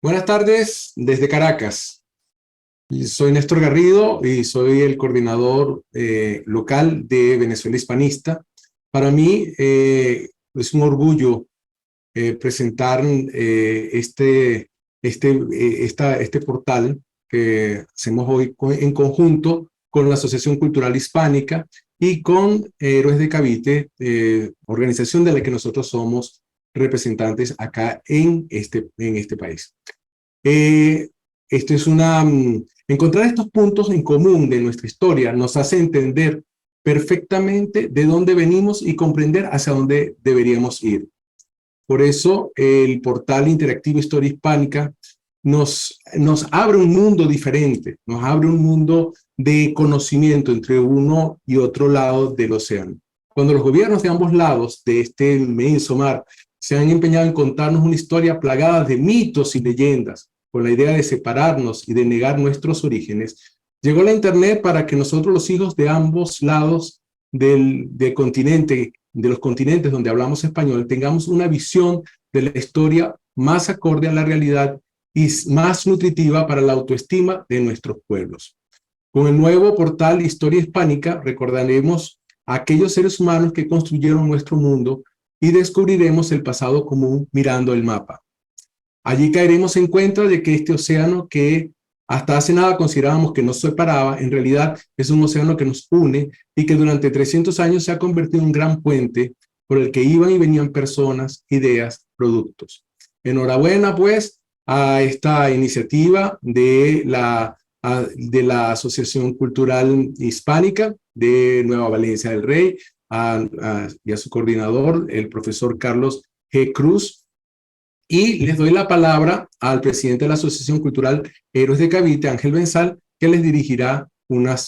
Buenas tardes desde Caracas. Soy Néstor Garrido y soy el coordinador local de Venezuela Hispanista. Para mí es un orgullo presentar este portal que hacemos hoy en conjunto con la Asociación Cultural Hispánica y con Héroes de Cavite, organización de la que nosotros somos representantes acá en este país. Esto es encontrar estos puntos en común de nuestra historia nos hace entender perfectamente de dónde venimos y comprender hacia dónde deberíamos ir. Por eso el portal interactivo Historia Hispánica nos abre un mundo diferente, nos abre un mundo de conocimiento entre uno y otro lado del océano. Cuando los gobiernos de ambos lados de este inmenso mar se han empeñado en contarnos una historia plagada de mitos y leyendas, con la idea de separarnos y de negar nuestros orígenes, llegó la Internet para que nosotros, los hijos de ambos lados del continente, de los continentes donde hablamos español, tengamos una visión de la historia más acorde a la realidad y más nutritiva para la autoestima de nuestros pueblos. Con el nuevo portal Historia Hispánica recordaremos a aquellos seres humanos que construyeron nuestro mundo y descubriremos el pasado común mirando el mapa. Allí caeremos en cuenta de que este océano que hasta hace nada considerábamos que nos separaba, en realidad es un océano que nos une y que durante 300 años se ha convertido en un gran puente por el que iban y venían personas, ideas, productos. Enhorabuena pues a esta iniciativa de la Asociación Cultural Hispánica de Nueva Valencia del Rey y a su coordinador, el profesor Carlos G. Cruz. Y les doy la palabra al presidente de la Asociación Cultural Héroes de Cavite, Ángel Benzal, que les dirigirá una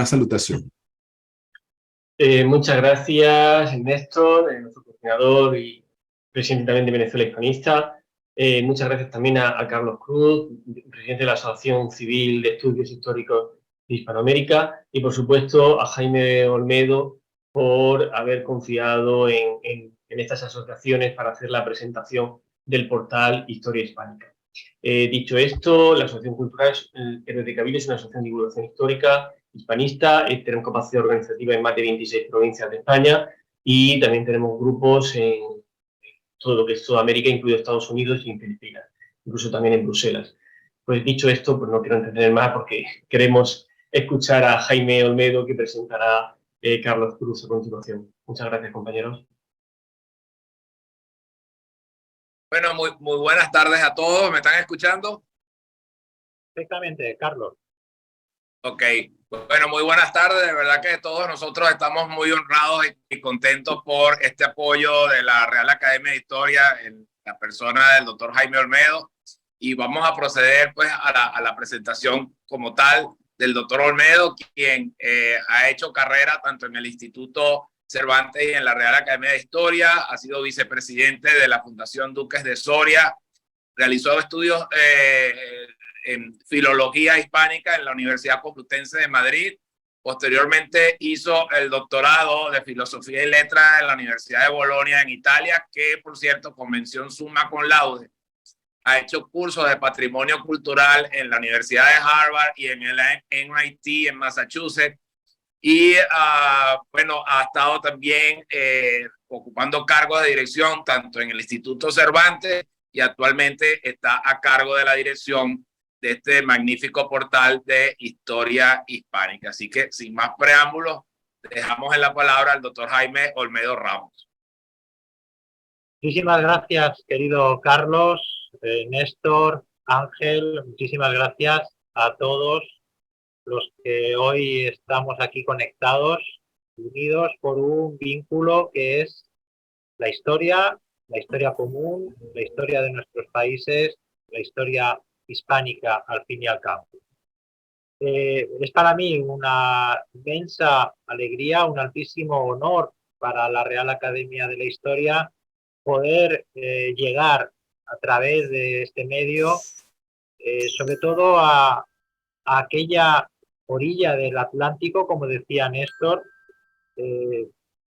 salutación. Muchas gracias, Néstor, nuestro coordinador y presidente también de Venezuela Hispanista. Muchas gracias también a Carlos Cruz, presidente de la Asociación Civil de Estudios Históricos de Hispanoamérica, y por supuesto a Jaime Olmedo por haber confiado en estas asociaciones para hacer la presentación del portal Historia Hispánica. Dicho esto, la Asociación Cultural Héroes de Cavite es una asociación de divulgación histórica hispanista, tenemos capacidad organizativa en más de 26 provincias de España y también tenemos grupos en todo lo que es Sudamérica, incluido Estados Unidos y en Filipinas, incluso también en Bruselas. Pues dicho esto, pues no quiero entretener más porque queremos escuchar a Jaime Olmedo, que presentará Carlos Cruz a continuación. Muchas gracias, compañeros. Bueno, muy buenas tardes a todos. ¿Me están escuchando? Perfectamente, Carlos. Ok. Bueno, muy buenas tardes. De verdad que todos nosotros estamos muy honrados y contentos por este apoyo de la Real Academia de Historia en la persona del doctor Jaime Olmedo. Y vamos a proceder pues a la presentación como tal del doctor Olmedo, quien ha hecho carrera tanto en el Instituto Cervantes y en la Real Academia de Historia, ha sido vicepresidente de la Fundación Duques de Soria, realizó estudios en filología hispánica en la Universidad Complutense de Madrid, posteriormente hizo el doctorado de filosofía y letras en la Universidad de Bolonia en Italia, que por cierto con mención summa cum laude. Ha hecho cursos de patrimonio cultural en la Universidad de Harvard y en el MIT en Massachusetts. Y bueno, ha estado también ocupando cargos de dirección tanto en el Instituto Cervantes y actualmente está a cargo de la dirección de este magnífico portal de historia hispánica. Así que sin más preámbulos, dejamos en la palabra al doctor Jaime Olmedo Ramos. Muchísimas gracias, querido Carlos, Néstor, Ángel, muchísimas gracias a todos los que hoy estamos aquí conectados, unidos por un vínculo que es la historia común, la historia de nuestros países, la historia hispánica al fin y al cabo. Es para mí una inmensa alegría, un altísimo honor para la Real Academia de la Historia poder llegar a través de este medio, sobre todo a aquella orilla del Atlántico, como decía Néstor,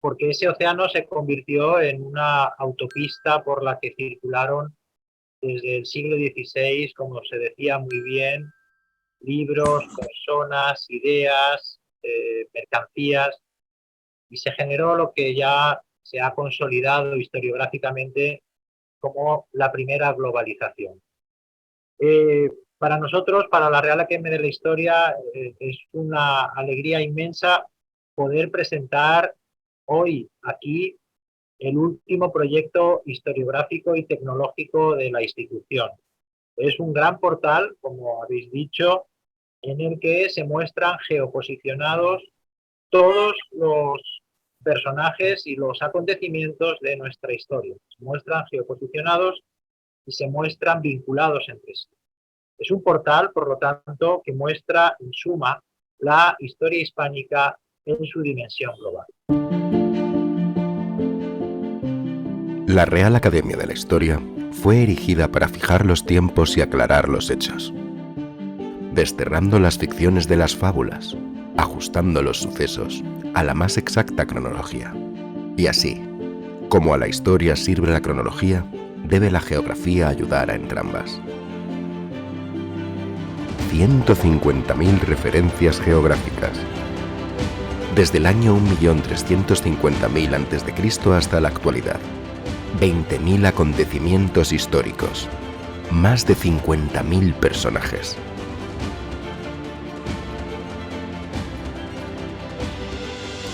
porque ese océano se convirtió en una autopista por la que circularon desde el siglo XVI, como se decía muy bien, libros, personas, ideas, mercancías, y se generó lo que ya se ha consolidado historiográficamente como la primera globalización. Para nosotros, para la Real Academia de la Historia, es una alegría inmensa poder presentar hoy aquí el último proyecto historiográfico y tecnológico de la institución. Es un gran portal, como habéis dicho, en el que se muestran geoposicionados todos los personajes y los acontecimientos de nuestra historia. Se muestran geoposicionados y se muestran vinculados entre sí. Es un portal, por lo tanto, que muestra, en suma, la historia hispánica en su dimensión global. La Real Academia de la Historia fue erigida para fijar los tiempos y aclarar los hechos, desterrando las ficciones de las fábulas, ajustando los sucesos a la más exacta cronología. Y así, como a la historia sirve la cronología, debe la geografía ayudar a entrambas. 150.000 referencias geográficas. Desde el año 1.350.000 a.C. hasta la actualidad. 20.000 acontecimientos históricos. Más de 50.000 personajes.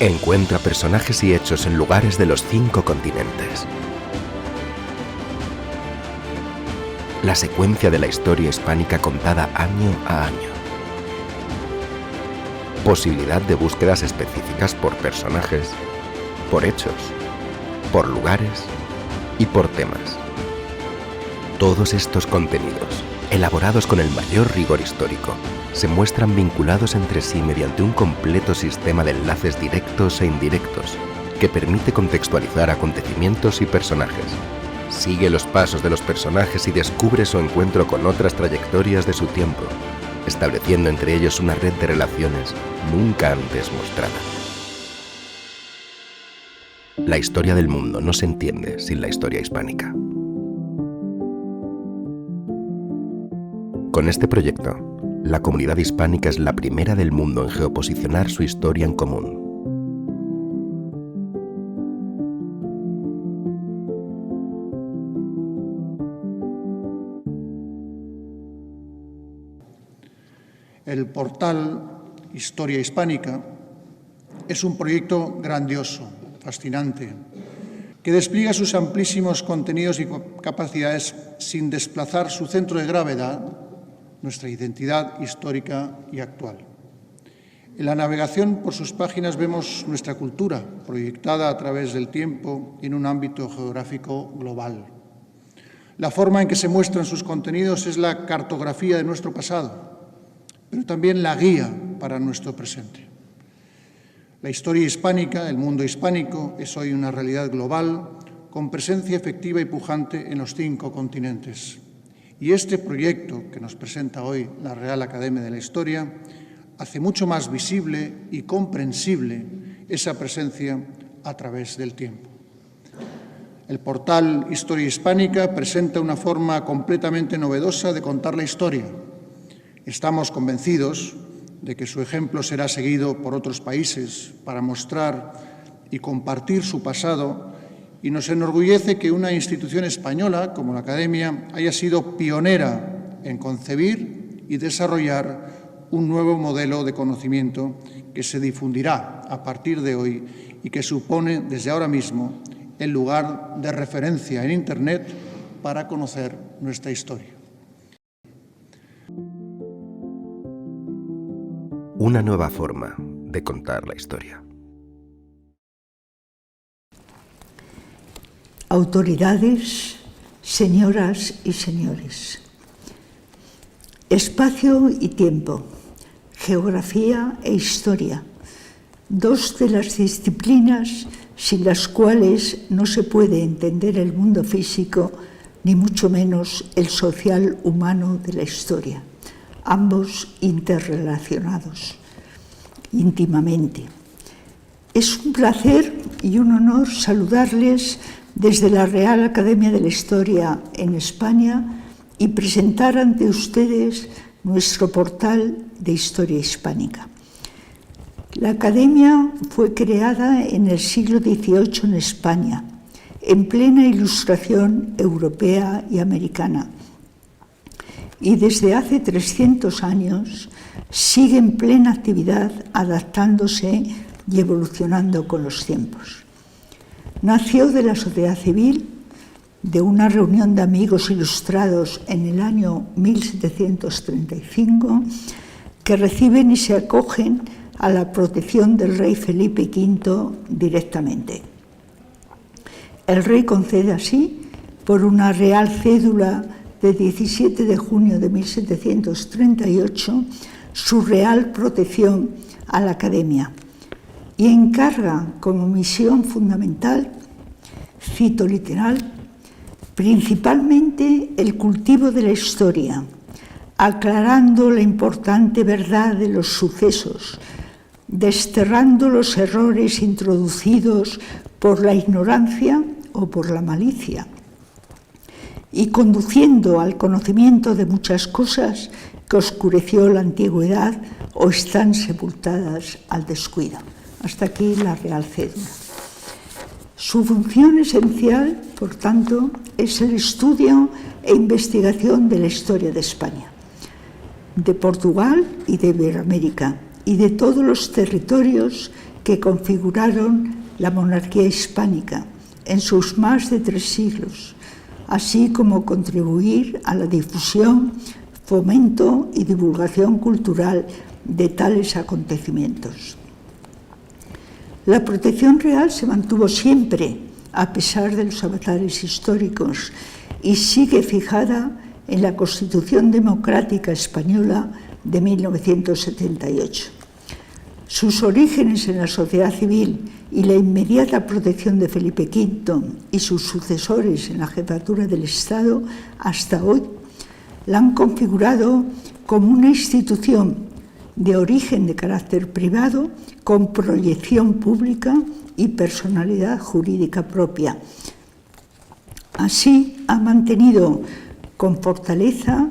Encuentra personajes y hechos en lugares de los 5 continentes. La secuencia de la historia hispánica contada año a año. Posibilidad de búsquedas específicas por personajes, por hechos, por lugares y por temas. Todos estos contenidos, elaborados con el mayor rigor histórico, se muestran vinculados entre sí mediante un completo sistema de enlaces directos e indirectos que permite contextualizar acontecimientos y personajes. Sigue los pasos de los personajes y descubre su encuentro con otras trayectorias de su tiempo, estableciendo entre ellos una red de relaciones nunca antes mostrada. La historia del mundo no se entiende sin la historia hispánica. Con este proyecto, la comunidad hispánica es la primera del mundo en geoposicionar su historia en común. El portal Historia Hispánica es un proyecto grandioso, fascinante, que despliega sus amplísimos contenidos y capacidades sin desplazar su centro de gravedad, nuestra identidad histórica y actual. En la navegación por sus páginas vemos nuestra cultura proyectada a través del tiempo en un ámbito geográfico global. La forma en que se muestran sus contenidos es la cartografía de nuestro pasado, pero también la guía para nuestro presente. La historia hispánica, el mundo hispánico, es hoy una realidad global con presencia efectiva y pujante en los 5 continentes. Y este proyecto que nos presenta hoy la Real Academia de la Historia hace mucho más visible y comprensible esa presencia a través del tiempo. El portal Historia Hispánica presenta una forma completamente novedosa de contar la historia. Estamos convencidos de que su ejemplo será seguido por otros países para mostrar y compartir su pasado, y nos enorgullece que una institución española como la Academia haya sido pionera en concebir y desarrollar un nuevo modelo de conocimiento que se difundirá a partir de hoy y que supone desde ahora mismo el lugar de referencia en Internet para conocer nuestra historia. Una nueva forma de contar la historia. Autoridades, señoras y señores. Espacio y tiempo, geografía e historia, 2 de las disciplinas sin las cuales no se puede entender el mundo físico, ni mucho menos el social humano de la historia, ambos interrelacionados íntimamente. Es un placer y un honor saludarles desde la Real Academia de la Historia en España y presentar ante ustedes nuestro portal de historia hispánica. La Academia fue creada en el siglo XVIII en España, en plena ilustración europea y americana, y desde hace 300 años sigue en plena actividad, adaptándose y evolucionando con los tiempos. Nació de la sociedad civil, de una reunión de amigos ilustrados en el año 1735, que reciben y se acogen a la protección del rey Felipe V directamente. El rey concede así, por una real cédula de 17 de junio de 1738, su real protección a la Academia y encarga como misión fundamental, cito literal, principalmente el cultivo de la historia, aclarando la importante verdad de los sucesos, desterrando los errores introducidos por la ignorancia o por la malicia, y conduciendo al conocimiento de muchas cosas que oscureció la antigüedad o están sepultadas al descuido. Hasta aquí la Real Cédula. Su función esencial, por tanto, es el estudio e investigación de la historia de España, de Portugal y de Iberoamérica, y de todos los territorios que configuraron la monarquía hispánica en sus más de 3 siglos, así como contribuir a la difusión, fomento y divulgación cultural de tales acontecimientos. La protección real se mantuvo siempre, a pesar de los avatares históricos, y sigue fijada en la Constitución Democrática Española de 1978. Sus orígenes en la sociedad civil y la inmediata protección de Felipe V y sus sucesores en la jefatura del Estado hasta hoy la han configurado como una institución de origen de carácter privado con proyección pública y personalidad jurídica propia. Así ha mantenido con fortaleza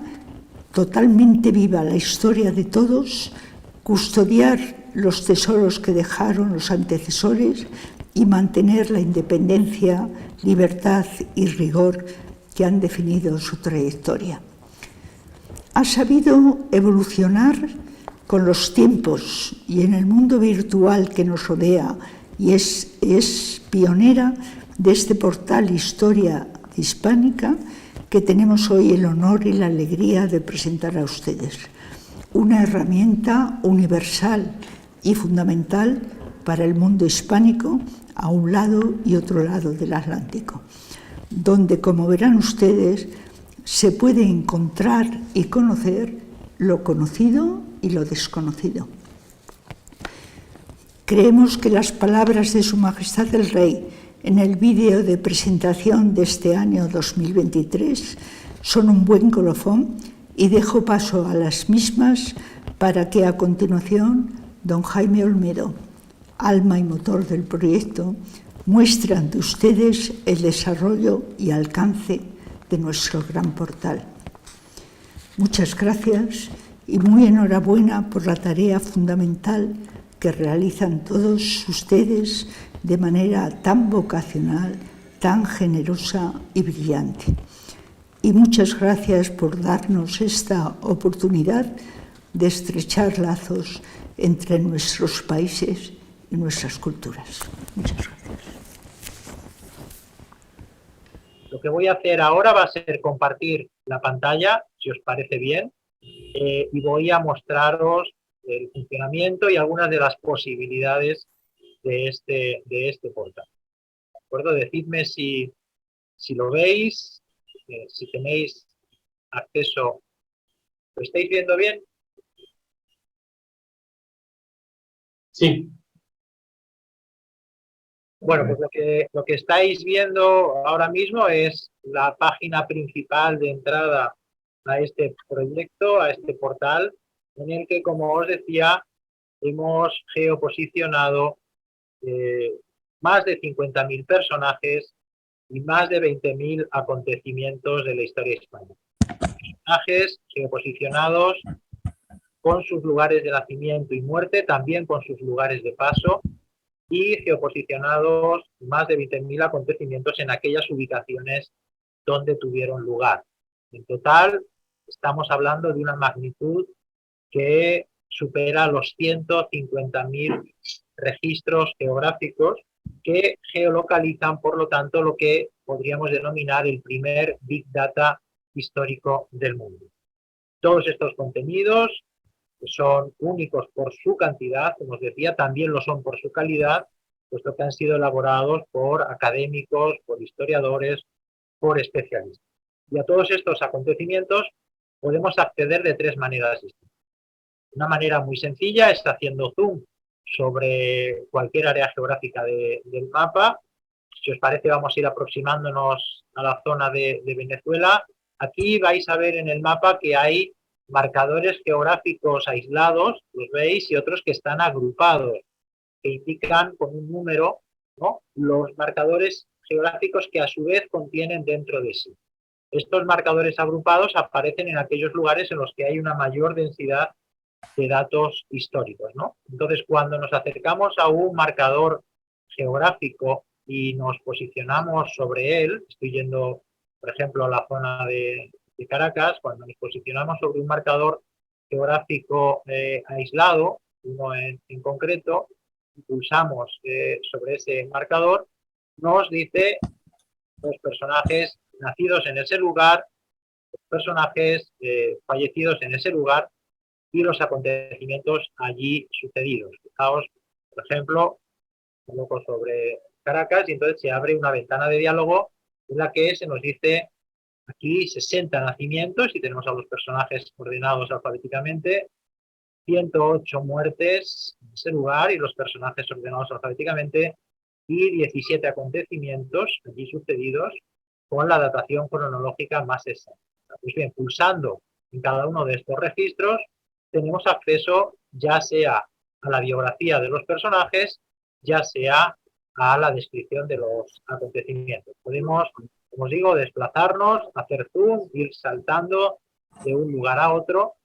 totalmente viva la historia de todos, custodiar los tesoros que dejaron los antecesores y mantener la independencia, libertad y rigor que han definido su trayectoria. Ha sabido evolucionar con los tiempos y en el mundo virtual que nos rodea y es pionera de este portal Historia Hispánica que tenemos hoy el honor y la alegría de presentar a ustedes. Una herramienta universal y fundamental para el mundo hispánico a un lado y otro lado del Atlántico, donde, como verán ustedes, se puede encontrar y conocer lo conocido y lo desconocido. Creemos que las palabras de Su Majestad el Rey en el vídeo de presentación de este año 2023 son un buen colofón y dejo paso a las mismas para que a continuación don Jaime Olmedo, alma y motor del proyecto, muestre ante ustedes el desarrollo y alcance de nuestro gran portal. Muchas gracias y muy enhorabuena por la tarea fundamental que realizan todos ustedes de manera tan vocacional, tan generosa y brillante. Y muchas gracias por darnos esta oportunidad de estrechar lazos entre nuestros países y nuestras culturas. Muchas gracias. Lo que voy a hacer ahora va a ser compartir la pantalla, si os parece bien, y voy a mostraros el funcionamiento y algunas de las posibilidades de este portal. ¿De acuerdo? Decidme si lo veis, si tenéis acceso. ¿Lo estáis viendo bien? Sí. Bueno, pues lo que estáis viendo ahora mismo es la página principal de entrada a este proyecto, a este portal, en el que, como os decía, hemos geoposicionado más de 50.000 personajes y más de 20.000 acontecimientos de la historia hispánica. personajes geoposicionados con sus lugares de nacimiento y muerte, también con sus lugares de paso, y geoposicionados más de 20.000 acontecimientos en aquellas ubicaciones donde tuvieron lugar. En total, estamos hablando de una magnitud que supera los 150.000 registros geográficos que geolocalizan, por lo tanto, lo que podríamos denominar el primer Big Data histórico del mundo. Todos estos contenidos son únicos por su cantidad, como os decía, también lo son por su calidad, puesto que han sido elaborados por académicos, por historiadores, por especialistas. Y a todos estos acontecimientos podemos acceder de tres maneras distintas. Una manera muy sencilla es haciendo zoom sobre cualquier área geográfica del mapa. Si os parece, vamos a ir aproximándonos a la zona de Venezuela. Aquí vais a ver en el mapa que hay marcadores geográficos aislados, los veis, y otros que están agrupados, que indican con un número, ¿no?, los marcadores geográficos que a su vez contienen dentro de sí. Estos marcadores agrupados aparecen en aquellos lugares en los que hay una mayor densidad de datos históricos, ¿no? Entonces, cuando nos acercamos a un marcador geográfico y nos posicionamos sobre él, estoy yendo, por ejemplo, a la zona de Caracas, cuando nos posicionamos sobre un marcador geográfico aislado, uno en concreto, y pulsamos sobre ese marcador, nos dice los personajes nacidos en ese lugar, los personajes fallecidos en ese lugar y los acontecimientos allí sucedidos. Fijaos, por ejemplo, coloco sobre Caracas y entonces se abre una ventana de diálogo en la que se nos dice aquí 60 nacimientos y tenemos a los personajes ordenados alfabéticamente, 108 muertes en ese lugar y los personajes ordenados alfabéticamente, y 17 acontecimientos allí sucedidos con la datación cronológica más exacta. Pues bien, pulsando en cada uno de estos registros tenemos acceso ya sea a la biografía de los personajes, ya sea a la descripción de los acontecimientos. Podemos, como os digo, desplazarnos, hacer zoom, ir saltando de un lugar a otro.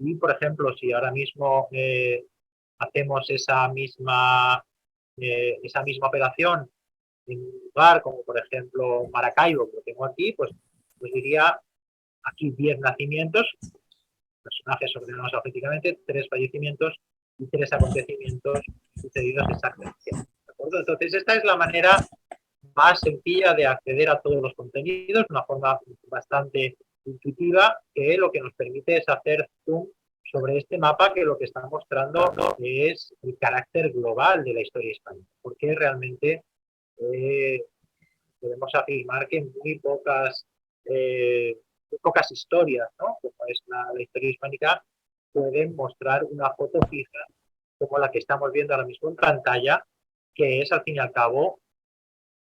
Y, por ejemplo, si ahora mismo hacemos esa misma operación en un lugar como, por ejemplo, Maracaibo, que lo tengo aquí, pues diría aquí 10 nacimientos, personajes ordenados alfabéticamente, 3 fallecimientos y 3 acontecimientos sucedidos exactamente. ¿De acuerdo? Entonces, esta es la manera más sencilla de acceder a todos los contenidos, una forma bastante intuitiva, que lo que nos permite es hacer zoom sobre este mapa, que lo que está mostrando es el carácter global de la historia hispánica, porque realmente podemos afirmar que muy pocas historias, ¿no?, como es la historia hispánica, pueden mostrar una foto fija como la que estamos viendo ahora mismo en pantalla, que es, al fin y al cabo,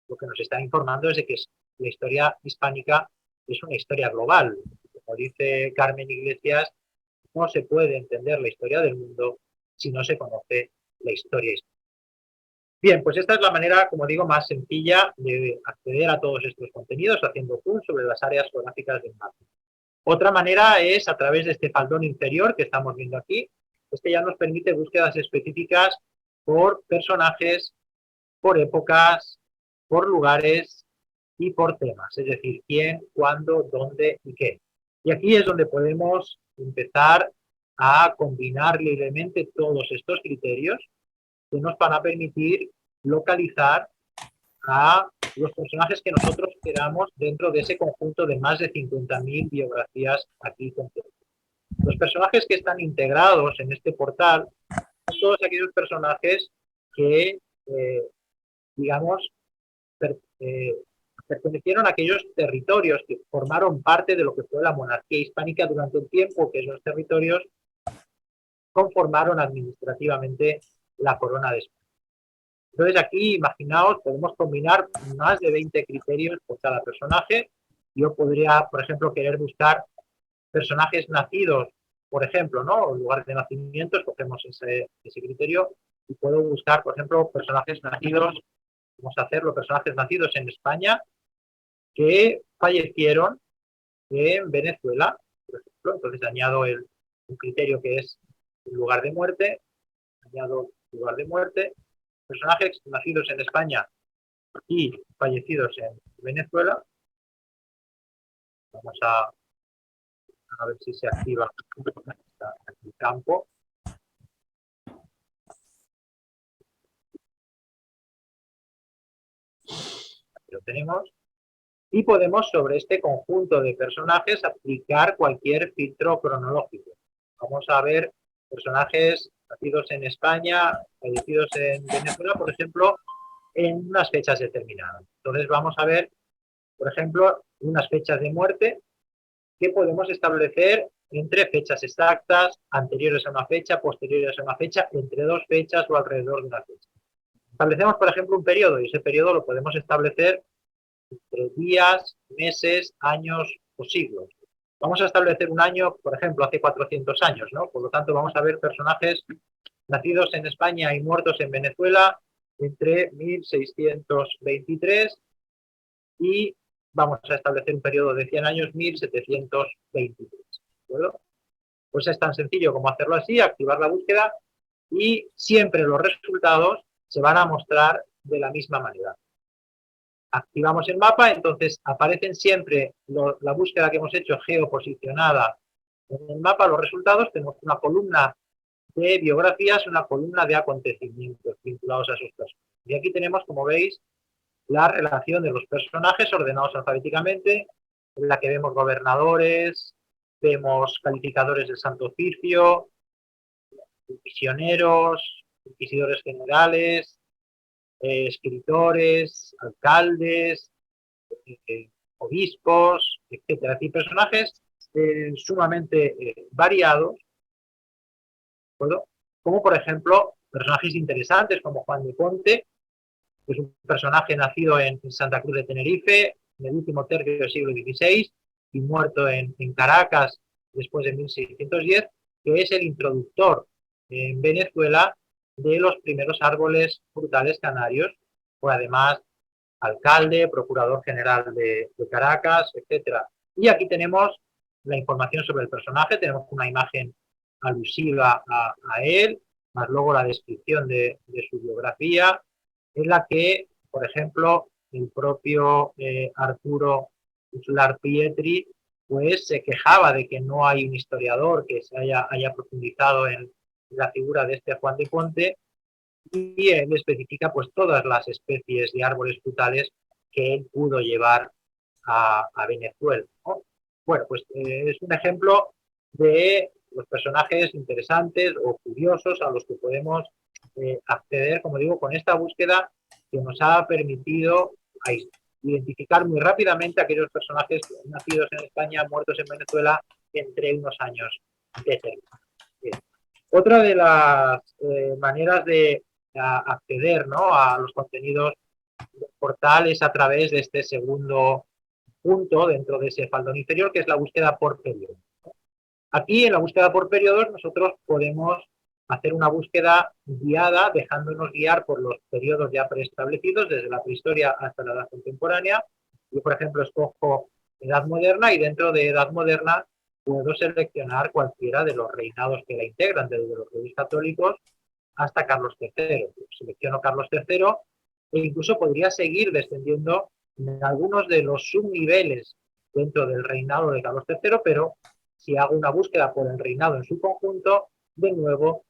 lo que nos está informando es de que la historia hispánica es una historia global. Como dice Carmen Iglesias, no se puede entender la historia del mundo si no se conoce la historia hispánica. Bien, pues esta es la manera, como digo, más sencilla de acceder a todos estos contenidos, haciendo zoom sobre las áreas geográficas del mapa. Otra manera es a través de este faldón inferior que estamos viendo aquí. Este ya nos permite búsquedas específicas por personajes, por épocas, por lugares y por temas, es decir, quién, cuándo, dónde y qué. Y aquí es donde podemos empezar a combinar libremente todos estos criterios que nos van a permitir localizar a los personajes que nosotros queramos dentro de ese conjunto de más de 50.000 biografías aquí completas. Los personajes que están integrados en este portal son todos aquellos personajes que, digamos, pertenecieron a aquellos territorios que formaron parte de lo que fue la monarquía hispánica durante el tiempo que esos territorios conformaron administrativamente la corona de España. Entonces aquí, imaginaos, podemos combinar más de 20 criterios por cada personaje. Yo podría, por ejemplo, querer buscar personajes nacidos, por ejemplo, ¿no?, lugar de nacimiento, escogemos ese criterio, y puedo buscar, por ejemplo, personajes nacidos, vamos a hacerlo, personajes nacidos en España que fallecieron en Venezuela, por ejemplo. Entonces añado un criterio que es el lugar de muerte, añado lugar de muerte, personajes nacidos en España y fallecidos en Venezuela. Vamos a ver si se activa el campo. Aquí lo tenemos. Y podemos sobre este conjunto de personajes aplicar cualquier filtro cronológico. Vamos a ver personajes nacidos en España, fallecidos en Venezuela, por ejemplo, en unas fechas determinadas. Entonces vamos a ver, por ejemplo, unas fechas de muerte que podemos establecer entre fechas exactas, anteriores a una fecha, posteriores a una fecha, entre dos fechas o alrededor de una fecha. Establecemos, por ejemplo, un periodo y ese periodo lo podemos establecer entre días, meses, años o siglos. Vamos a establecer un año, por ejemplo, hace 400 años, ¿no? Por lo tanto, vamos a ver personajes nacidos en España y muertos en Venezuela entre 1623 y vamos a establecer un periodo de 100 años, 1723. ¿De acuerdo? Pues es tan sencillo como hacerlo así, activar la búsqueda y siempre los resultados se van a mostrar de la misma manera. Activamos el mapa, entonces aparecen siempre la búsqueda que hemos hecho geoposicionada en el mapa, los resultados. Tenemos una columna de biografías, una columna de acontecimientos vinculados a sus personas. Y aquí tenemos, como veis, la relación de los personajes ordenados alfabéticamente, en la que vemos gobernadores, vemos calificadores del Santo Oficio, misioneros, inquisidores generales, escritores, alcaldes, obispos, etcétera. Y personajes sumamente variados, ¿de acuerdo? Como por ejemplo personajes interesantes como Juan de Ponte, que es un personaje nacido en Santa Cruz de Tenerife en el último tercio del siglo XVI y muerto en Caracas después de 1610, que es el introductor en Venezuela de los primeros árboles frutales canarios. Fue además alcalde, procurador general de Caracas, etcétera. Y aquí tenemos la información sobre el personaje, tenemos una imagen alusiva a él, más luego la descripción de su biografía, en la que, por ejemplo, el propio Arturo Uslar Pietri pues se quejaba de que no hay un historiador que se haya profundizado en la figura de este Juan de Ponte, y él especifica pues todas las especies de árboles frutales que él pudo llevar a Venezuela, ¿no? Bueno, pues es un ejemplo de los personajes interesantes o curiosos a los que podemos acceder, como digo, con esta búsqueda que nos ha permitido identificar muy rápidamente aquellos personajes nacidos en España, muertos en Venezuela, entre unos años determinados. Otra de las maneras de acceder, ¿no?, a los contenidos del portal es a través de este segundo punto dentro de ese faldón inferior, que es la búsqueda por periodos. Aquí, en la búsqueda por periodos, nosotros podemos hacer una búsqueda guiada, dejándonos guiar por los periodos ya preestablecidos, desde la prehistoria hasta la edad contemporánea. Yo, por ejemplo, escojo Edad Moderna y dentro de Edad Moderna puedo seleccionar cualquiera de los reinados que la integran, desde los reyes católicos hasta Carlos III. Selecciono Carlos III e incluso podría seguir descendiendo en algunos de los subniveles dentro del reinado de Carlos III, pero si hago una búsqueda por el reinado en su conjunto, de nuevo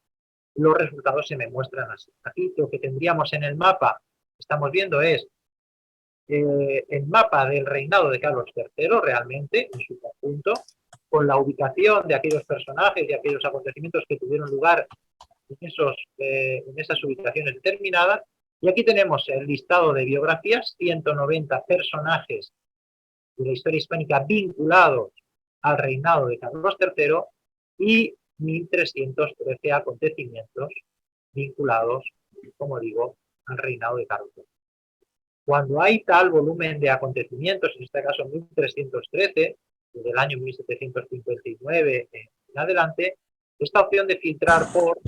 los resultados se me muestran así. Aquí lo que tendríamos en el mapa, estamos viendo es el mapa del reinado de Carlos III realmente en su conjunto, con la ubicación de aquellos personajes y aquellos acontecimientos que tuvieron lugar en esas ubicaciones determinadas. Y aquí tenemos el listado de biografías, 190 personajes de la historia hispánica vinculados al reinado de Carlos III y 1.313 acontecimientos vinculados, como digo, al reinado de Carlos III. Cuando hay tal volumen de acontecimientos, en este caso 1.313, desde el año 1759 en adelante, esta opción de filtrar por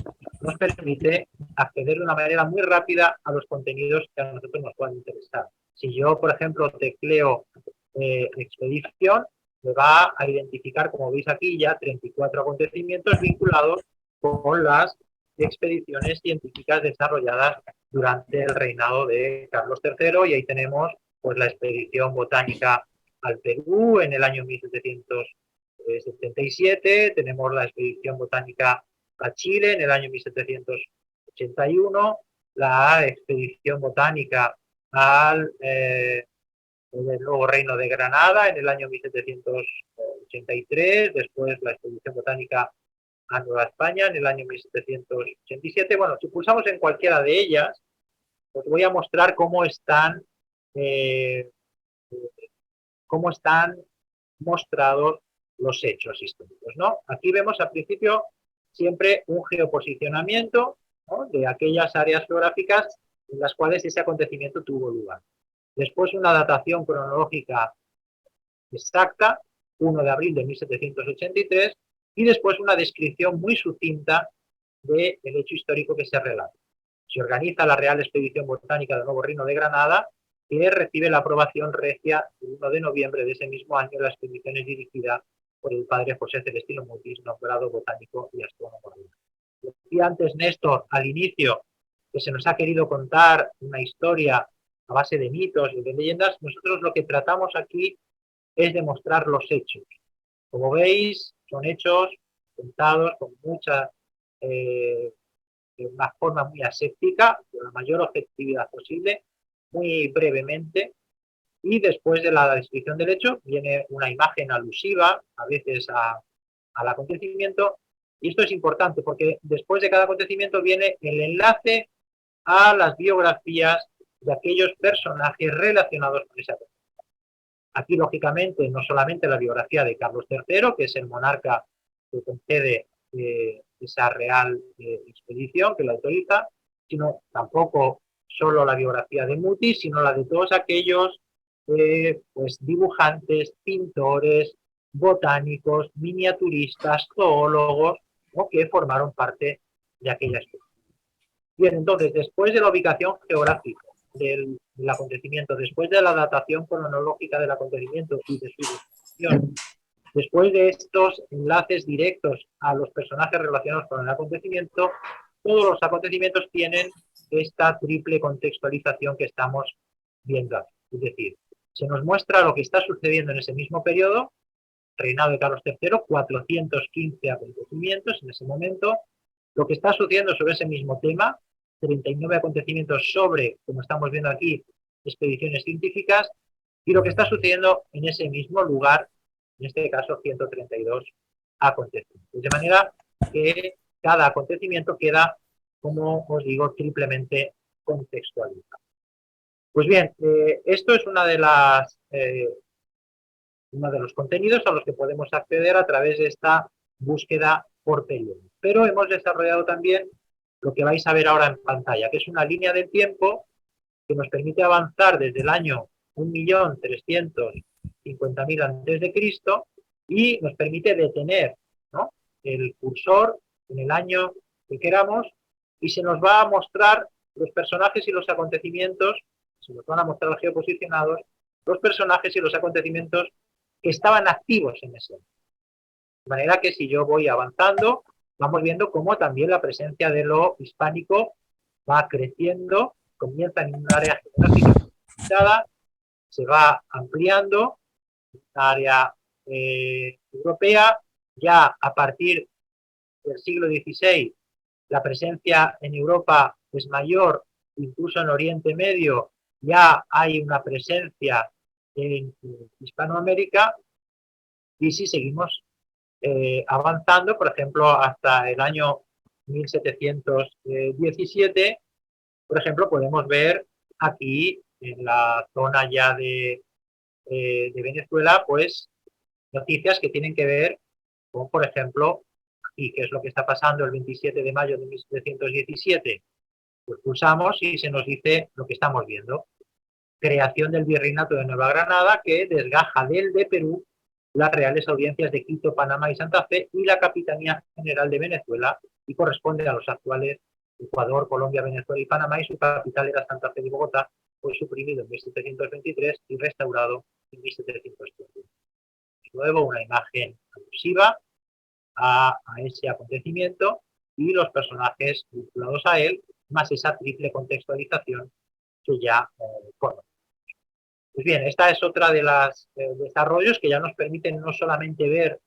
nos permite acceder de una manera muy rápida a los contenidos que a nosotros nos puedan interesar. Si yo, por ejemplo, tecleo expedición, me va a identificar, como veis aquí, ya 34 acontecimientos vinculados con las expediciones científicas desarrolladas durante el reinado de Carlos III, y ahí tenemos pues la expedición botánica al Perú en el año 1777, tenemos la expedición botánica a Chile en el año 1781, la expedición botánica al el nuevo reino de Granada en el año 1783, después la expedición botánica a Nueva España en el año 1787. Bueno, si pulsamos en cualquiera de ellas, os voy a mostrar cómo están mostrados los hechos históricos, ¿no? Aquí vemos al principio siempre un geoposicionamiento, ¿no?, de aquellas áreas geográficas en las cuales ese acontecimiento tuvo lugar. Después una datación cronológica exacta, 1 de abril de 1783, y después una descripción muy sucinta del hecho histórico que se relata. Se organiza la Real Expedición Botánica del Nuevo Reino de Granada, que recibe la aprobación regia el 1 de noviembre de ese mismo año. La expedición es dirigida por el padre José Celestino Mutis, nombrado botánico y astrónomo. Decía antes Néstor, al inicio, que se nos ha querido contar una historia a base de mitos y de leyendas. Nosotros lo que tratamos aquí es demostrar los hechos. Como veis, son hechos contados con de una forma muy aséptica, con la mayor objetividad posible, muy brevemente, y después de la descripción del hecho viene una imagen alusiva, a veces al acontecimiento, y esto es importante porque después de cada acontecimiento viene el enlace a las biografías de aquellos personajes relacionados con ese acontecimiento. Aquí, lógicamente, no solamente la biografía de Carlos III, que es el monarca que concede esa real expedición, que la autoriza, sino tampoco solo la biografía de Mutis, sino la de todos aquellos pues, dibujantes, pintores, botánicos, miniaturistas, zoólogos, ¿no?, que formaron parte de aquella expedición. Bien, entonces, después de la ubicación geográfica del acontecimiento, después de la datación cronológica del acontecimiento y de su descripción, después de estos enlaces directos a los personajes relacionados con el acontecimiento, todos los acontecimientos tienen esta triple contextualización que estamos viendo aquí. Es decir, se nos muestra lo que está sucediendo en ese mismo periodo, reinado de Carlos III, 415 acontecimientos en ese momento, lo que está sucediendo sobre ese mismo tema, 39 acontecimientos sobre, como estamos viendo aquí, expediciones científicas, y lo que está sucediendo en ese mismo lugar, en este caso 132 acontecimientos. De manera que cada acontecimiento queda, como os digo, triplemente contextualizado. Pues bien, esto es uno de los contenidos a los que podemos acceder a través de esta búsqueda por periodo. Pero hemos desarrollado también lo que vais a ver ahora en pantalla, que es una línea del tiempo que nos permite avanzar desde el año 1.350.000 a.C. y nos permite detener, ¿no?, el cursor en el año que queramos, y se nos va a mostrar los personajes y los acontecimientos, se nos van a mostrar geoposicionados, los personajes y los acontecimientos que estaban activos en ese año. De manera que si yo voy avanzando, vamos viendo cómo también la presencia de lo hispánico va creciendo, comienza en un área geográfica limitada, se va ampliando, una área europea, ya a partir del siglo XVI la presencia en Europa es mayor, incluso en Oriente Medio ya hay una presencia en Hispanoamérica, y si seguimos avanzando, por ejemplo, hasta el año 1717, por ejemplo, podemos ver aquí en la zona ya de Venezuela, pues noticias que tienen que ver con, por ejemplo, y qué es lo que está pasando el 27 de mayo de 1717. Pues pulsamos y se nos dice lo que estamos viendo. Creación del Virreinato de Nueva Granada, que desgaja de Perú las reales audiencias de Quito, Panamá y Santa Fe y la Capitanía General de Venezuela, y corresponde a los actuales Ecuador, Colombia, Venezuela y Panamá, y su capital era Santa Fe de Bogotá. Fue suprimido en 1723 y restaurado en 1731. nuevo una imagen alusiva a ese acontecimiento y los personajes vinculados a él, más esa triple contextualización que ya conocemos. Pues bien, esta es otra de los desarrollos que ya nos permiten no solamente ver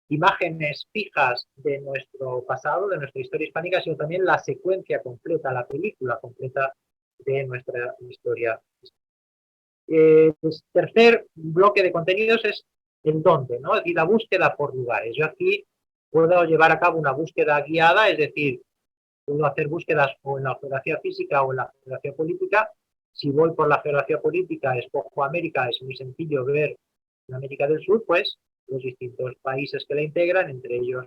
imágenes fijas de nuestro pasado, de nuestra historia hispánica, sino también la secuencia completa, la película completa de nuestra historia. El tercer bloque de contenidos es el dónde, ¿no? Es decir, la búsqueda por lugares. Yo aquí puedo llevar a cabo una búsqueda guiada, es decir, puedo hacer búsquedas o en la geografía física o en la geografía política. Si voy por la geografía política, escojo América, es muy sencillo ver en América del Sur, pues, los distintos países que la integran, entre ellos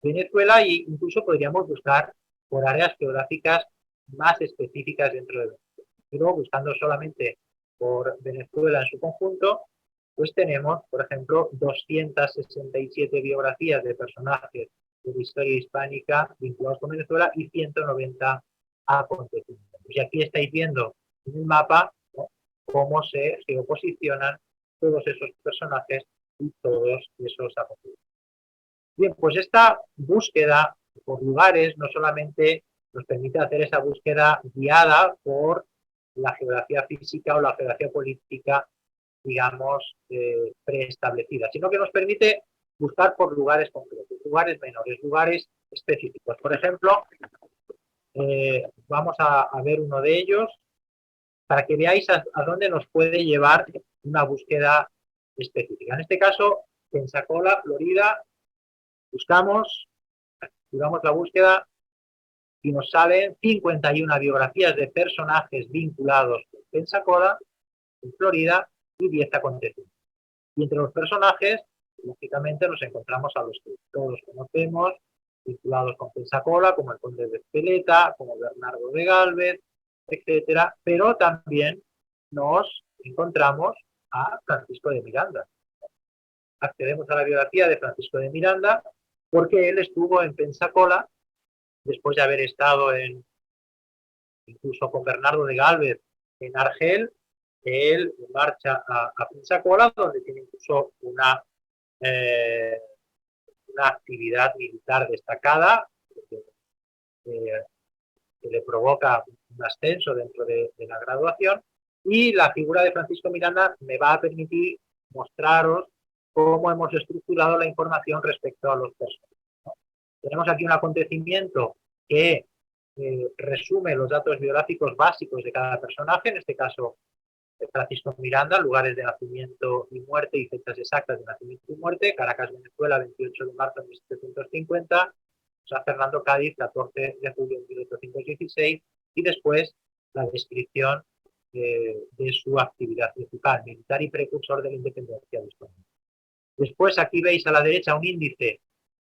Venezuela, e incluso podríamos buscar por áreas geográficas más específicas dentro de Venezuela. Pero buscando solamente por Venezuela en su conjunto, pues tenemos, por ejemplo, 267 biografías de personajes de la historia hispánica vinculados con Venezuela y 190 acontecimientos. Y aquí estáis viendo en el mapa, ¿no?, cómo se geoposicionan todos esos personajes y todos esos acontecimientos. Bien, pues esta búsqueda por lugares no solamente nos permite hacer esa búsqueda guiada por la geografía física o la geografía política, digamos, preestablecida, sino que nos permite buscar por lugares concretos, lugares menores, lugares específicos. Por ejemplo, vamos a ver uno de ellos para que veáis a dónde nos puede llevar una búsqueda específica. En este caso, Pensacola, Florida, buscamos, activamos la búsqueda y nos salen 51 biografías de personajes vinculados con Pensacola, en Florida, y 10 acontecimientos. Y entre los personajes, lógicamente, nos encontramos a los que todos conocemos, vinculados con Pensacola, como el conde de Ezpeleta, como Bernardo de Gálvez, etcétera, pero también nos encontramos a Francisco de Miranda. Accedemos a la biografía de Francisco de Miranda porque él estuvo en Pensacola después de haber estado incluso con Bernardo de Gálvez en Argel. Él marcha a Pensacola, donde tiene incluso una actividad militar destacada que le provoca un ascenso dentro de la graduación, y la figura de Francisco Miranda me va a permitir mostraros cómo hemos estructurado la información respecto a los personajes, ¿no? Tenemos aquí un acontecimiento que resume los datos biográficos básicos de cada personaje, en este caso Francisco Miranda, lugares de nacimiento y muerte y fechas exactas de nacimiento y muerte: Caracas, Venezuela, 28 de marzo de 1750, San Fernando, Cádiz, 14 de julio de 1816, y después la descripción de su actividad principal, militar y precursor de la independencia de España. Después aquí veis a la derecha un índice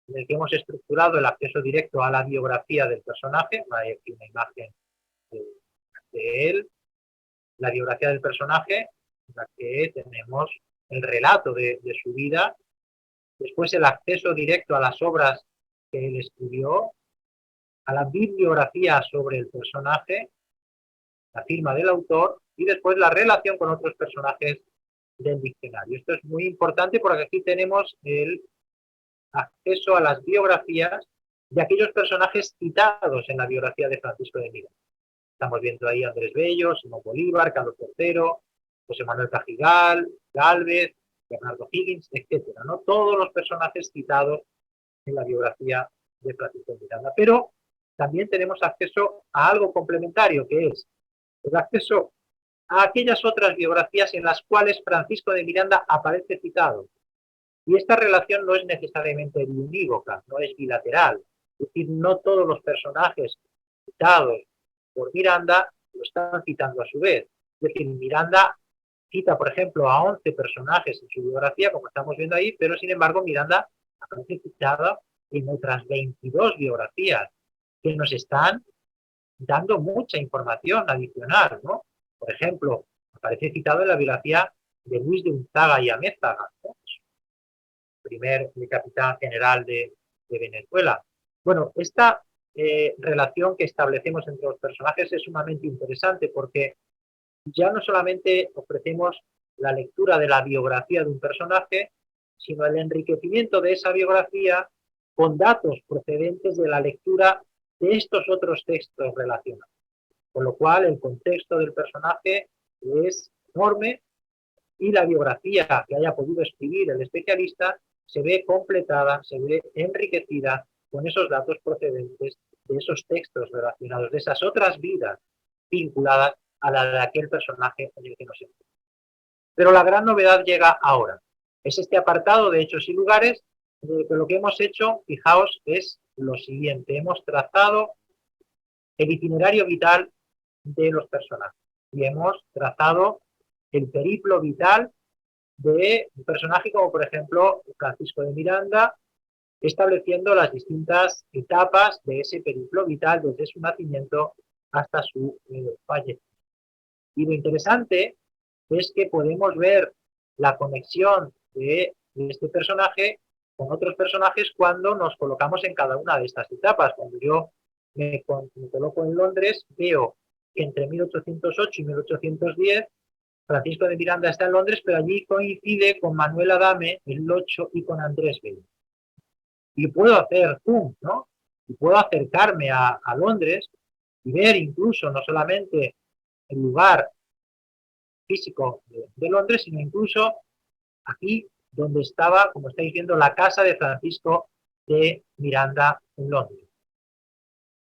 en el que hemos estructurado el acceso directo a la biografía del personaje. Hay aquí una imagen de él, la biografía del personaje, en la que tenemos el relato de su vida. Después el acceso directo a las obras que él escribió, a la bibliografía sobre el personaje, la firma del autor, y después la relación con otros personajes del diccionario. Esto es muy importante porque aquí tenemos el acceso a las biografías de aquellos personajes citados en la biografía de Francisco de Miranda. Estamos viendo ahí a Andrés Bello, Simón Bolívar, Carlos III, José Manuel Cajigal, Gálvez, Bernardo Higgins, etcétera, ¿no? Todos los personajes citados en la biografía de Francisco de Miranda. Pero también tenemos acceso a algo complementario, que es el acceso a aquellas otras biografías en las cuales Francisco de Miranda aparece citado. Y esta relación no es necesariamente biunívoca, no es bilateral. Es decir, no todos los personajes citados por Miranda lo están citando a su vez. Es decir, Miranda cita, por ejemplo, a 11 personajes en su biografía, como estamos viendo ahí, pero sin embargo Miranda aparece citada en otras 22 biografías que nos están dando mucha información adicional, ¿no? Por ejemplo, aparece citado en la biografía de Luis de Unzaga y Amézaga, ¿no?, primer capitán general de Venezuela. Bueno, esta relación que establecemos entre los personajes es sumamente interesante porque ya no solamente ofrecemos la lectura de la biografía de un personaje, sino el enriquecimiento de esa biografía con datos procedentes de la lectura de estos otros textos relacionados. Con lo cual, el contexto del personaje es enorme y la biografía que haya podido escribir el especialista se ve completada, se ve enriquecida con esos datos procedentes de esos textos relacionados, de esas otras vidas vinculadas a la de aquel personaje en el que nos encontramos. Pero la gran novedad llega ahora. Es este apartado de hechos y lugares, que lo que hemos hecho, fijaos, es lo siguiente. Hemos trazado el itinerario vital de los personajes y hemos trazado el periplo vital de un personaje como, por ejemplo, Francisco de Miranda, estableciendo las distintas etapas de ese periplo vital desde su nacimiento hasta su fallecimiento. Y lo interesante es que podemos ver la conexión de este personaje con otros personajes cuando nos colocamos en cada una de estas etapas. Cuando yo me coloco en Londres, veo que entre 1808 y 1810 Francisco de Miranda está en Londres, pero allí coincide con Manuel Adame el 8 y con Andrés Bello. Y puedo hacer zoom, ¿no? Y puedo acercarme a Londres y ver incluso no solamente el lugar físico de Londres, sino incluso aquí donde estaba, como estáis viendo, la casa de Francisco de Miranda en Londres.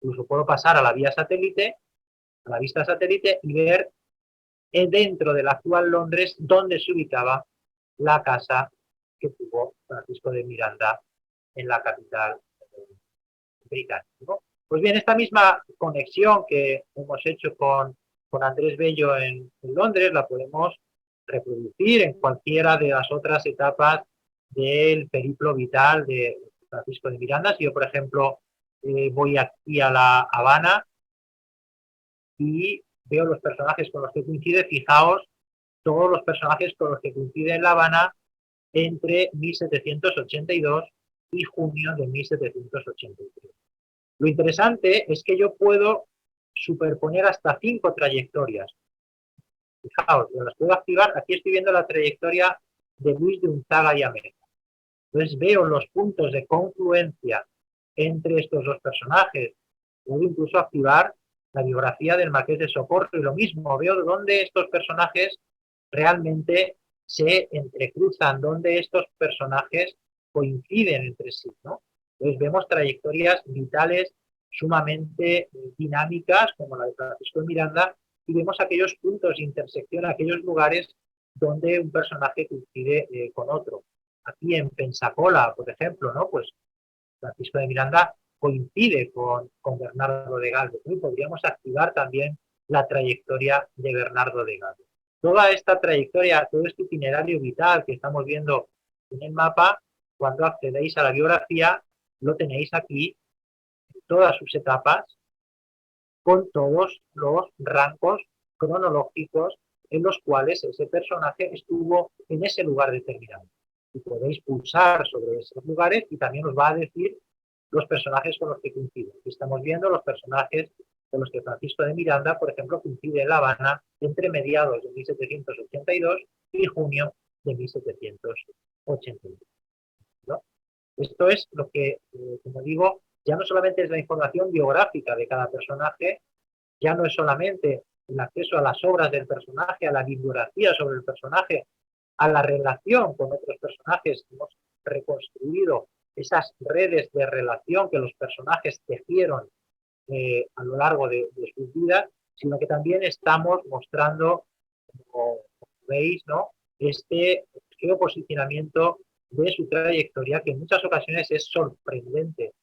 Incluso puedo pasar a la vía satélite, a la vista satélite y ver dentro del actual Londres donde se ubicaba la casa que tuvo Francisco de Miranda en la capital británica, ¿no? Pues bien, esta misma conexión que hemos hecho con Andrés Bello en Londres la podemos reproducir en cualquiera de las otras etapas del periplo vital de Francisco de Miranda. Si yo, por ejemplo, voy aquí a La Habana y veo los personajes con los que coincide, fijaos, todos los personajes con los que coincide en La Habana entre 1782 y junio de 1783. Lo interesante es que yo puedo superponer hasta 5 trayectorias. Fijaos, yo las puedo activar. Aquí estoy viendo la trayectoria de Luis de Unzaga y América. Entonces veo los puntos de confluencia entre estos dos personajes. Puedo incluso activar la biografía del Marqués de Socorro y lo mismo. Veo dónde estos personajes realmente se entrecruzan, dónde estos personajes coinciden entre sí, ¿no? Entonces vemos trayectorias vitales sumamente dinámicas, como la de Francisco de Miranda, y vemos aquellos puntos de intersección, aquellos lugares donde un personaje coincide con otro. Aquí en Pensacola, por ejemplo, ¿no? Pues Francisco de Miranda coincide con Bernardo de Galvez, ¿no? Y podríamos activar también la trayectoria de Bernardo de Galvez. Toda esta trayectoria, todo este itinerario vital que estamos viendo en el mapa, cuando accedéis a la biografía, lo tenéis aquí en todas sus etapas, con todos los rangos cronológicos en los cuales ese personaje estuvo en ese lugar determinado. Y podéis pulsar sobre esos lugares y también os va a decir los personajes con los que coinciden. Aquí estamos viendo los personajes con los que Francisco de Miranda, por ejemplo, coincide en La Habana entre mediados de 1782 y junio de 1782. ¿No? Esto es lo que, como digo, ya no solamente es la información biográfica de cada personaje, ya no es solamente el acceso a las obras del personaje, a la bibliografía sobre el personaje, a la relación con otros personajes. Hemos reconstruido esas redes de relación que los personajes tejieron a lo largo de sus vidas, sino que también estamos mostrando, como veis, ¿no? Este geoposicionamiento de su trayectoria, que en muchas ocasiones es sorprendente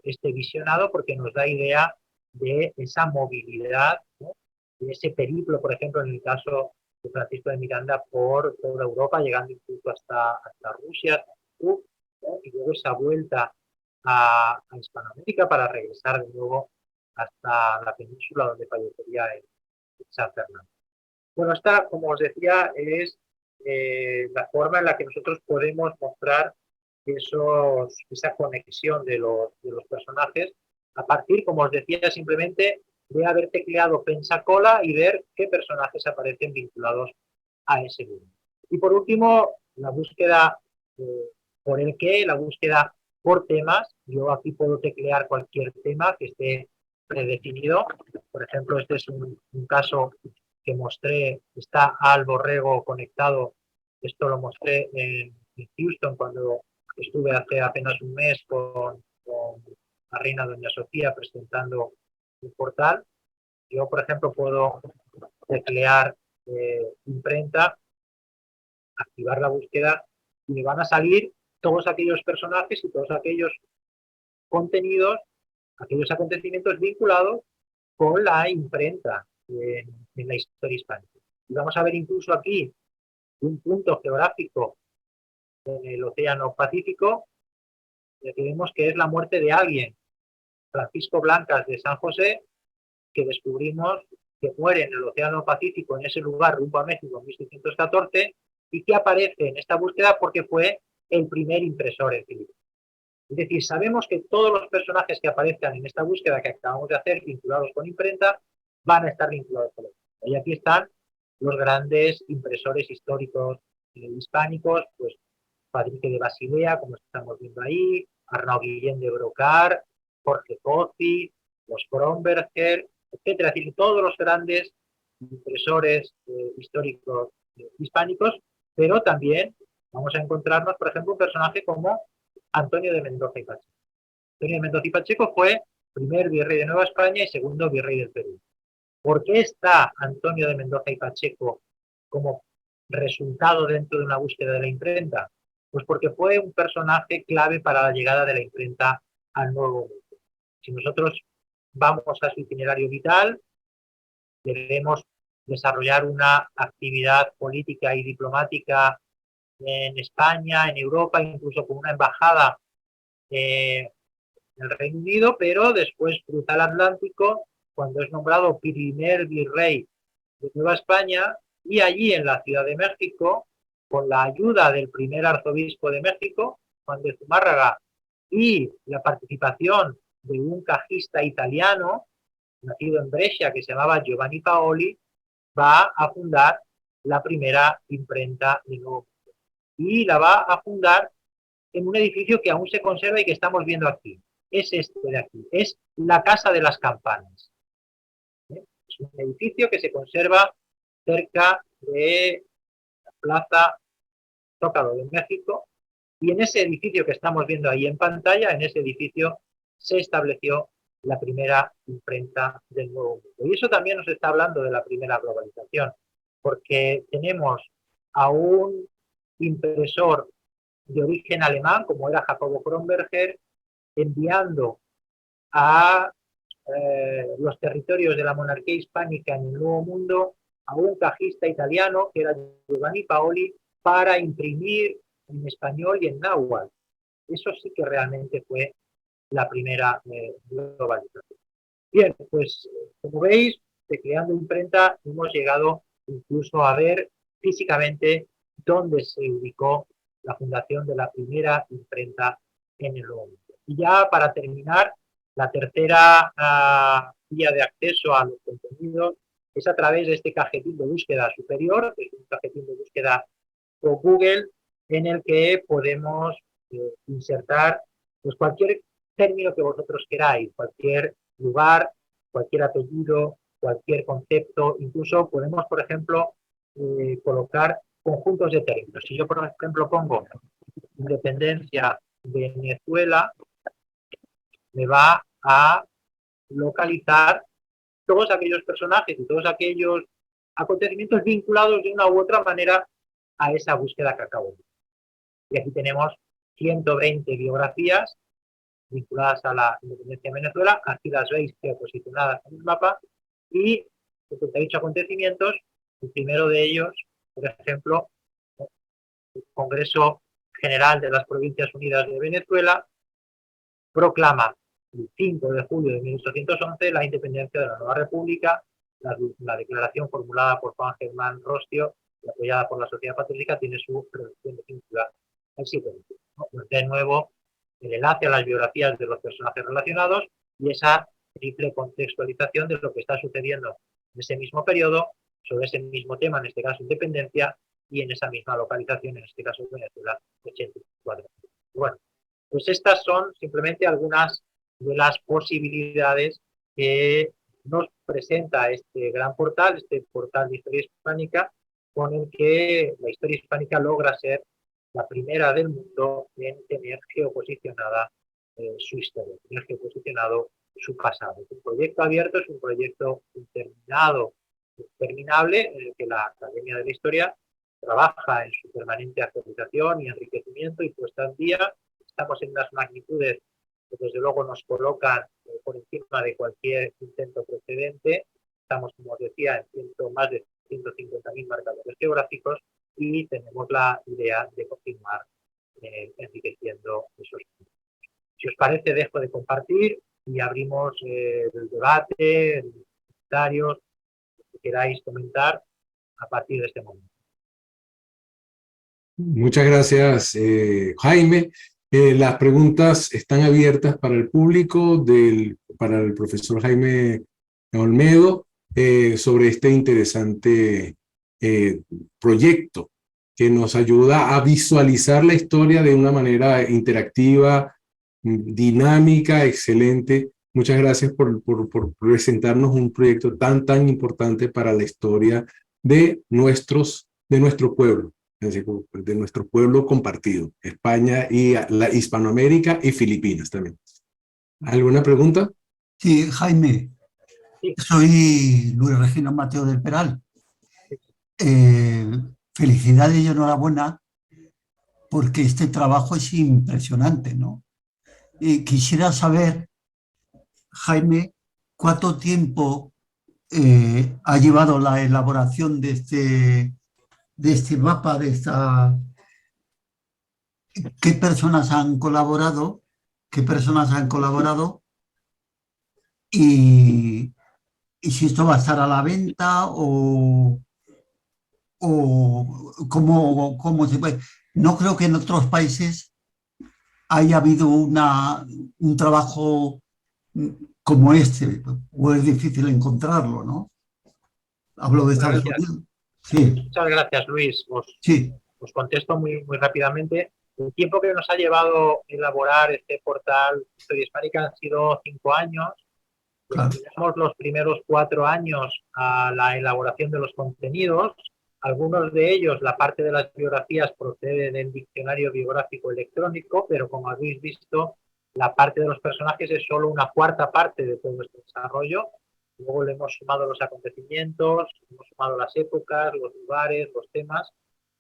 este visionado, porque nos da idea de esa movilidad, ¿no? De ese periplo, por ejemplo, en el caso de Francisco de Miranda, por toda Europa, llegando incluso hasta Rusia, ¿no? Y luego esa vuelta a Hispanoamérica para regresar de nuevo hasta la península donde fallecería en San Fernando. Bueno, esta, como os decía, es la forma en la que nosotros podemos mostrar esa conexión de los personajes a partir, como os decía, simplemente de haber tecleado Pensacola y ver qué personajes aparecen vinculados a ese mundo. Y por último, la búsqueda por el que la búsqueda por temas, yo aquí puedo teclear cualquier tema que esté predefinido. Por ejemplo, este es un caso que mostré, está Al Borrego conectado. Esto lo mostré en Houston cuando estuve hace apenas un mes con la reina Doña Sofía presentando un portal. Yo, por ejemplo, puedo teclear imprenta, activar la búsqueda y me van a salir todos aquellos personajes y todos aquellos contenidos, aquellos acontecimientos vinculados con la imprenta en la historia hispánica. Y vamos a ver incluso aquí un punto geográfico en el Océano Pacífico, que vemos que es la muerte de alguien, Francisco Blancas de San José, que descubrimos que muere en el Océano Pacífico, en ese lugar, rumbo a México, en 1614, y que aparece en esta búsqueda porque fue el primer impresor en Filipinas. Es decir, sabemos que todos los personajes que aparezcan en esta búsqueda que acabamos de hacer, vinculados con imprenta, van a estar vinculados con la imprenta. Y aquí están los grandes impresores históricos hispánicos, pues Fadrique de Basilea, como estamos viendo ahí, Arnau Guillén de Brocar, Jorge Cozzi, los Kronberger, etcétera. Es decir, todos los grandes impresores históricos hispánicos, pero también vamos a encontrarnos, por ejemplo, un personaje como Antonio de Mendoza y Pacheco. Antonio de Mendoza y Pacheco fue primer virrey de Nueva España y segundo virrey del Perú. ¿Por qué está Antonio de Mendoza y Pacheco como resultado dentro de una búsqueda de la imprenta? Pues porque fue un personaje clave para la llegada de la imprenta al Nuevo Mundo. Si nosotros vamos a su itinerario vital, debemos desarrollar una actividad política y diplomática en España, en Europa, incluso con una embajada en el Reino Unido, pero después cruza el Atlántico cuando es nombrado primer virrey de Nueva España, y allí en la Ciudad de México, con la ayuda del primer arzobispo de México, Juan de Zumárraga, y la participación de un cajista italiano, nacido en Brescia, que se llamaba Giovanni Paoli, va a fundar la primera imprenta de Nuevo Mundo. Y la va a fundar en un edificio que aún se conserva y que estamos viendo aquí. Es este de aquí, es la Casa de las Campanas. Es un edificio que se conserva cerca de la Plaza Zócalo de México, y en ese edificio que estamos viendo ahí en pantalla, en ese edificio se estableció la primera imprenta del Nuevo Mundo. Y eso también nos está hablando de la primera globalización, porque tenemos a un impresor de origen alemán, como era Jacobo Kronberger, enviando a los territorios de la monarquía hispánica en el Nuevo Mundo a un cajista italiano, que era Giovanni Paoli, para imprimir en español y en náhuatl. Eso sí que realmente fue la primera globalización. Bien, pues como veis, tecleando imprenta hemos llegado incluso a ver físicamente dónde se ubicó la fundación de la primera imprenta en el Nuevo Mundo. Y ya para terminar, la tercera vía de acceso a los contenidos es a través de este cajetín de búsqueda superior, que es un cajetín de búsqueda con Google, en el que podemos insertar pues, cualquier término que vosotros queráis, cualquier lugar, cualquier apellido, cualquier concepto. Incluso podemos, por ejemplo, colocar conjuntos de términos. Si yo, por ejemplo, pongo independencia de Venezuela, me va a localizar todos aquellos personajes y todos aquellos acontecimientos vinculados de una u otra manera a esa búsqueda que acabo de hacer. Y aquí tenemos 120 biografías vinculadas a la independencia de Venezuela. Aquí las veis posicionadas en el mapa, y 78 acontecimientos. El primero de ellos, por ejemplo, el Congreso General de las Provincias Unidas de Venezuela proclama el 5 de julio de 1811 la independencia de la nueva república. La declaración formulada por Juan Germán Rostio y apoyada por la Sociedad Patriótica tiene su redacción definitiva el 7 de julio. Pues de nuevo, el enlace a las biografías de los personajes relacionados y esa triple contextualización de lo que está sucediendo en ese mismo periodo, sobre ese mismo tema, en este caso independencia, y en esa misma localización, en este caso Venezuela, 84. Bueno, pues estas son simplemente algunas de las posibilidades que nos presenta este gran portal, este portal de historia hispánica, con el que la historia hispánica logra ser la primera del mundo en tener geoposicionada su historia, tener geoposicionado su pasado. Es un proyecto abierto, es un proyecto interminable, en el que la Academia de la Historia trabaja en su permanente actualización y enriquecimiento y puesta en día. Estamos en unas magnitudes que desde luego nos colocan por encima de cualquier intento precedente. Estamos, como os decía, en más de 150.000 marcadores geográficos y tenemos la idea de continuar enriqueciendo esos puntos. Si os parece, dejo de compartir y abrimos el debate, los comentarios, que queráis comentar a partir de este momento. Muchas gracias, Jaime. Las preguntas están abiertas para el público, para el profesor Jaime Olmedo, sobre este interesante proyecto que nos ayuda a visualizar la historia de una manera interactiva, dinámica, excelente. Muchas gracias por presentarnos un proyecto tan importante para la historia de nuestro pueblo, de nuestro pueblo compartido, España y la Hispanoamérica y Filipinas también. ¿Alguna pregunta? Sí, Jaime, soy Luis Regino Mateo del Peral. Felicidades y enhorabuena, porque este trabajo es impresionante, ¿no? Quisiera saber, Jaime, ¿cuánto tiempo ha llevado la elaboración de este mapa, qué personas han colaborado y si esto va a estar a la venta o cómo se puede? No creo que en otros países haya habido un trabajo como este, o es difícil encontrarlo, ¿no? Hablo de Estados Unidos. Sí. Muchas gracias, Luis. Sí. Os contesto muy rápidamente. El tiempo que nos ha llevado elaborar este portal Historia Hispánica han sido 5 años. Claro. Destinamos los primeros 4 años a la elaboración de los contenidos. Algunos de ellos, la parte de las biografías procede del diccionario biográfico electrónico, pero como habéis visto, la parte de los personajes es solo una cuarta parte de todo este desarrollo. Luego le hemos sumado los acontecimientos, hemos sumado las épocas, los lugares, los temas.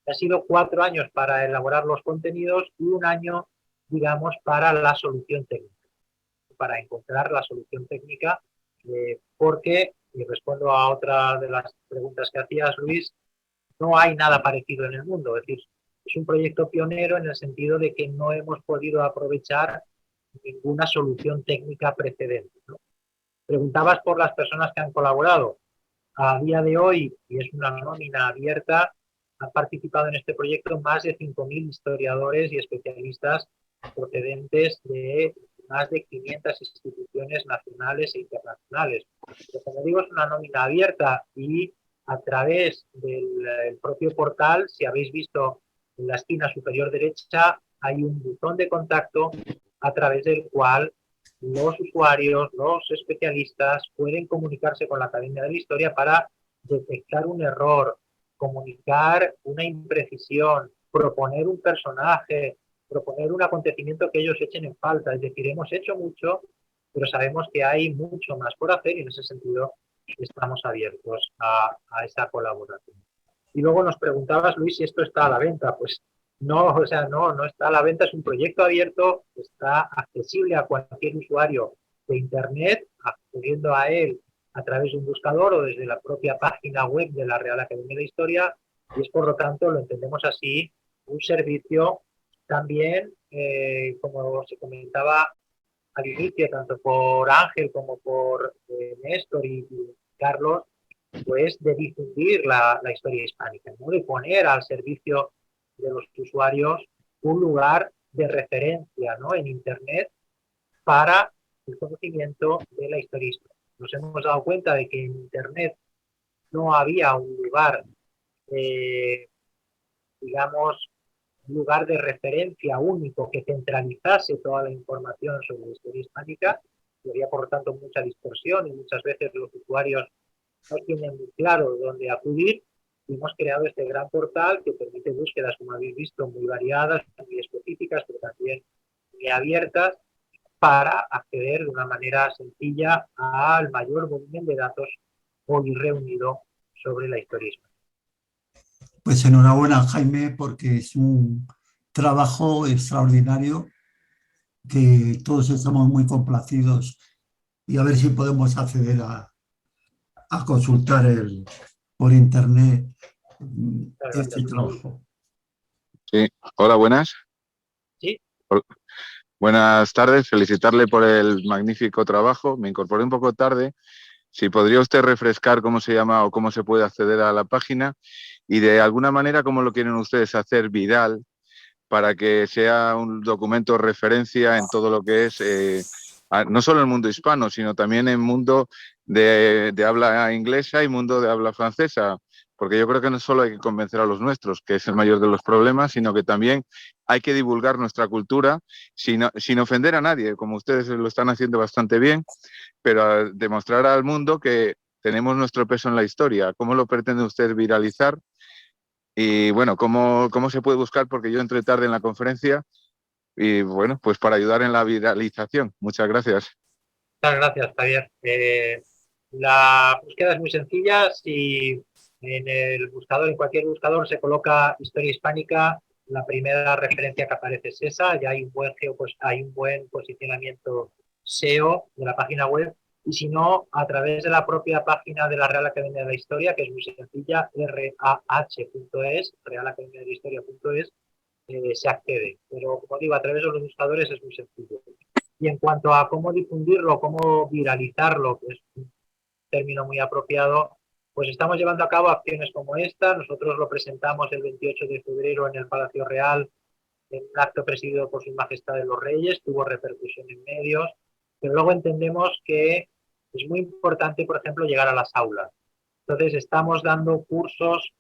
Ha sido 4 años para elaborar los contenidos y 1 año, digamos, para la solución técnica, para encontrar la solución técnica, porque, y respondo a otra de las preguntas que hacías, Luis, no hay nada parecido en el mundo. Es decir, es un proyecto pionero en el sentido de que no hemos podido aprovechar ninguna solución técnica precedente, ¿no? Preguntabas por las personas que han colaborado. A día de hoy, y es una nómina abierta, han participado en este proyecto más de 5.000 historiadores y especialistas procedentes de más de 500 instituciones nacionales e internacionales. Pero, como digo, es una nómina abierta y a través del propio portal, si habéis visto en la esquina superior derecha, hay un botón de contacto a través del cual los usuarios, los especialistas pueden comunicarse con la Academia de la Historia para detectar un error, comunicar una imprecisión, proponer un personaje, proponer un acontecimiento que ellos echen en falta. Es decir, hemos hecho mucho, pero sabemos que hay mucho más por hacer y en ese sentido estamos abiertos a esa colaboración. Y luego nos preguntabas, Luis, si esto está a la venta. Pues no, o sea, no está a la venta, es un proyecto abierto, está accesible a cualquier usuario de Internet, accediendo a él a través de un buscador o desde la propia página web de la Real Academia de Historia, y es, por lo tanto, lo entendemos así, un servicio también, como se comentaba al inicio, tanto por Ángel como por Néstor y Carlos, pues de difundir la historia hispánica, ¿no? De poner al servicio de los usuarios un lugar de referencia, ¿no?, en Internet para el conocimiento de la historia hispánica. Nos hemos dado cuenta de que en Internet no había un lugar digamos, un lugar de referencia único que centralizase toda la información sobre la historia hispánica. Y había, por lo tanto, mucha dispersión y muchas veces los usuarios no tienen muy claro dónde acudir. Y hemos creado este gran portal que permite búsquedas, como habéis visto, muy variadas, muy específicas, pero también muy abiertas, para acceder de una manera sencilla al mayor volumen de datos hoy reunido sobre la historia hispánica. Pues enhorabuena, Jaime, porque es un trabajo extraordinario que todos estamos muy complacidos, y a ver si podemos acceder a consultar por internet este trabajo. Sí, hola, buenas. Sí. Buenas tardes, felicitarle por el magnífico trabajo. Me incorporé un poco tarde. Si podría usted refrescar cómo se llama o cómo se puede acceder a la página y de alguna manera cómo lo quieren ustedes hacer viral para que sea un documento referencia en todo lo que es, no solo el mundo hispano, sino también en el mundo de habla inglesa y mundo de habla francesa. Porque yo creo que no solo hay que convencer a los nuestros, que es el mayor de los problemas, sino que también hay que divulgar nuestra cultura sin ofender a nadie, como ustedes lo están haciendo bastante bien, pero demostrar al mundo que tenemos nuestro peso en la historia. ¿Cómo lo pretende usted viralizar? Y bueno, ¿cómo se puede buscar? Porque yo entré tarde en la conferencia y bueno, pues para ayudar en la viralización. Muchas gracias. Muchas gracias, Javier. La búsqueda es muy sencilla. Si en el buscador, en cualquier buscador, se coloca historia hispánica, la primera referencia que aparece es esa. Ya hay un buen posicionamiento SEO de la página web. Y si no, a través de la propia página de la Real Academia de la Historia, que es muy sencilla, rah.es, realacademiadehistoria.es, se accede. Pero, como digo, a través de los buscadores es muy sencillo. Y en cuanto a cómo difundirlo, cómo viralizarlo, que es un término muy apropiado, pues estamos llevando a cabo acciones como esta. Nosotros lo presentamos el 28 de febrero en el Palacio Real, en un acto presidido por Sus Majestades los Reyes, tuvo repercusión en medios, pero luego entendemos que es muy importante, por ejemplo, llegar a las aulas. Entonces, estamos dando cursos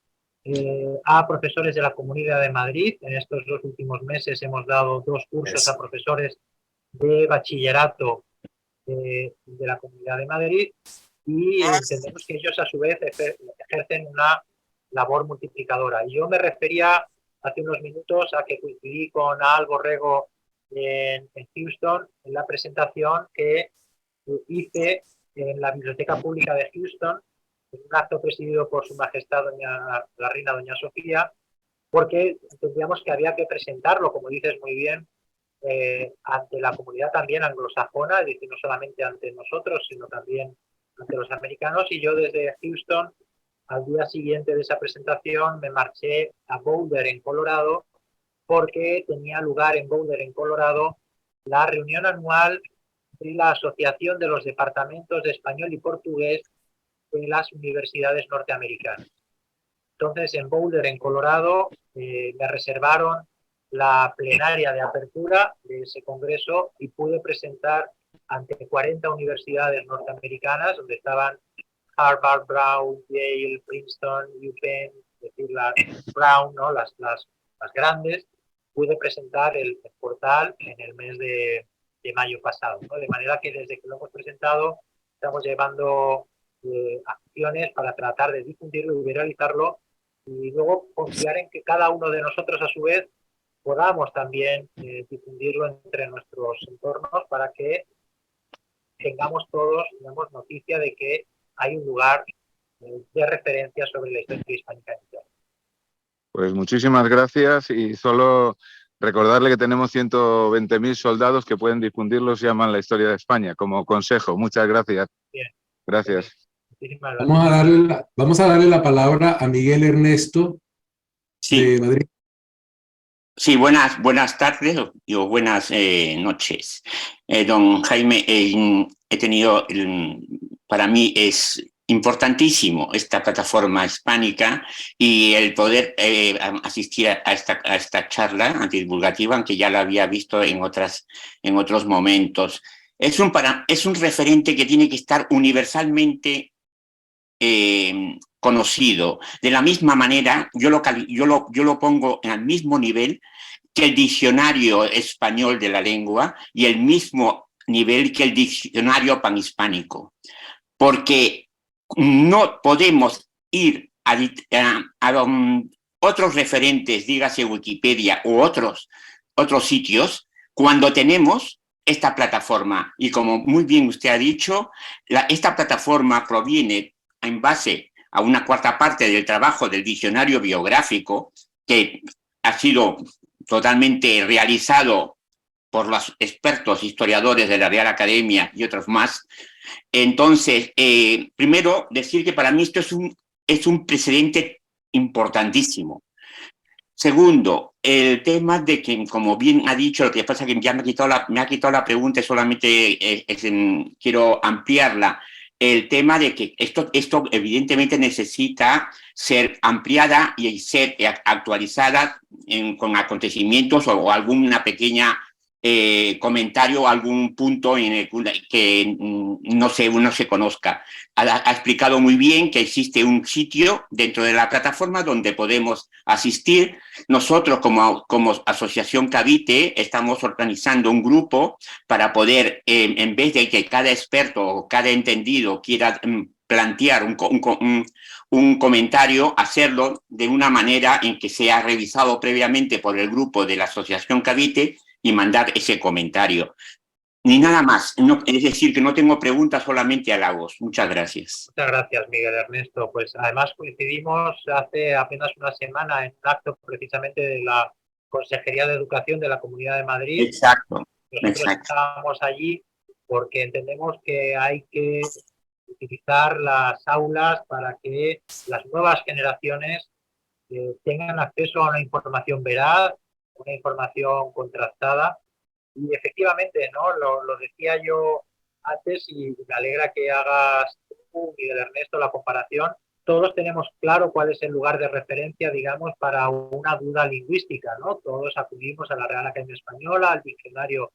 a profesores de la Comunidad de Madrid. En estos 2 últimos meses hemos dado 2 cursos a profesores de bachillerato de la Comunidad de Madrid, y entendemos que ellos a su vez ejercen una labor multiplicadora. Y yo me refería hace unos minutos a que coincidí con Al Borrego en Houston en la presentación que hice en la Biblioteca Pública de Houston, en un acto presidido por Su Majestad la Reina Doña Sofía, porque entendíamos que había que presentarlo, como dices muy bien, ante la comunidad también anglosajona, es decir, no solamente ante nosotros, sino también ante los americanos. Y yo desde Houston, al día siguiente de esa presentación, me marché a Boulder, en Colorado, porque tenía lugar en Boulder, en Colorado, la reunión anual de la Asociación de los Departamentos de Español y Portugués de las universidades norteamericanas. Entonces, en Boulder, en Colorado, me reservaron la plenaria de apertura de ese congreso y pude presentar ante 40 universidades norteamericanas, donde estaban Harvard, Brown, Yale, Princeton, UPenn, es decir, las Brown, ¿no? las grandes. Pude presentar el portal en el mes de mayo pasado, ¿no? De manera que desde que lo hemos presentado estamos llevando acciones para tratar de difundirlo y viralizarlo, y luego confiar en que cada uno de nosotros a su vez podamos también difundirlo entre nuestros entornos, para que tengamos todos, digamos, noticia de que hay un lugar de referencia sobre la historia hispánica. Pues muchísimas gracias, y solo recordarle que tenemos 120.000 soldados que pueden difundirlo si aman la historia de España, como consejo. Muchas gracias. Bien. Gracias. Vamos a darle la palabra a Miguel Ernesto, de Madrid. Sí, buenas tardes o buenas noches. Don Jaime, para mí es importantísimo esta plataforma hispánica y el poder asistir a esta charla divulgativa, aunque ya la había visto en otros momentos. Es un referente que tiene que estar universalmente conocido. De la misma manera, yo lo pongo en el mismo nivel que el diccionario español de la lengua y el mismo nivel que el diccionario panhispánico, porque no podemos ir a otros referentes, dígase Wikipedia u otros sitios, cuando tenemos esta plataforma. Y como muy bien usted ha dicho, esta plataforma proviene en base a una cuarta parte del trabajo del diccionario biográfico, que ha sido totalmente realizado por los expertos historiadores de la Real Academia y otros más. Entonces, primero, decir que para mí esto es un precedente importantísimo. Segundo, el tema de que, como bien ha dicho, lo que pasa es que ya me ha quitado la pregunta y solamente quiero ampliarla. El tema de que esto evidentemente necesita ser ampliada y ser actualizada con acontecimientos o alguna pequeña comentario o algún punto en el que no se conozca. Ha explicado muy bien que existe un sitio dentro de la plataforma donde podemos asistir. Nosotros como Asociación Cavite estamos organizando un grupo para poder, en vez de que cada experto o cada entendido quiera plantear un comentario, hacerlo de una manera en que sea revisado previamente por el grupo de la Asociación Cavite y mandar ese comentario. Ni nada más. Es decir, que no tengo preguntas, solamente halagos. Muchas gracias. Muchas gracias, Miguel Ernesto. Pues además coincidimos hace apenas una semana en un acto precisamente de la Consejería de Educación de la Comunidad de Madrid. Exacto. Nosotros estábamos allí porque entendemos que hay que utilizar las aulas para que las nuevas generaciones tengan acceso a una información veraz, una información contrastada. Y efectivamente, ¿no? Lo decía yo antes y me alegra que hagas tú, Miguel Ernesto, la comparación. Todos tenemos claro cuál es el lugar de referencia, digamos, para una duda lingüística, ¿no? Todos acudimos a la Real Academia Española, al diccionario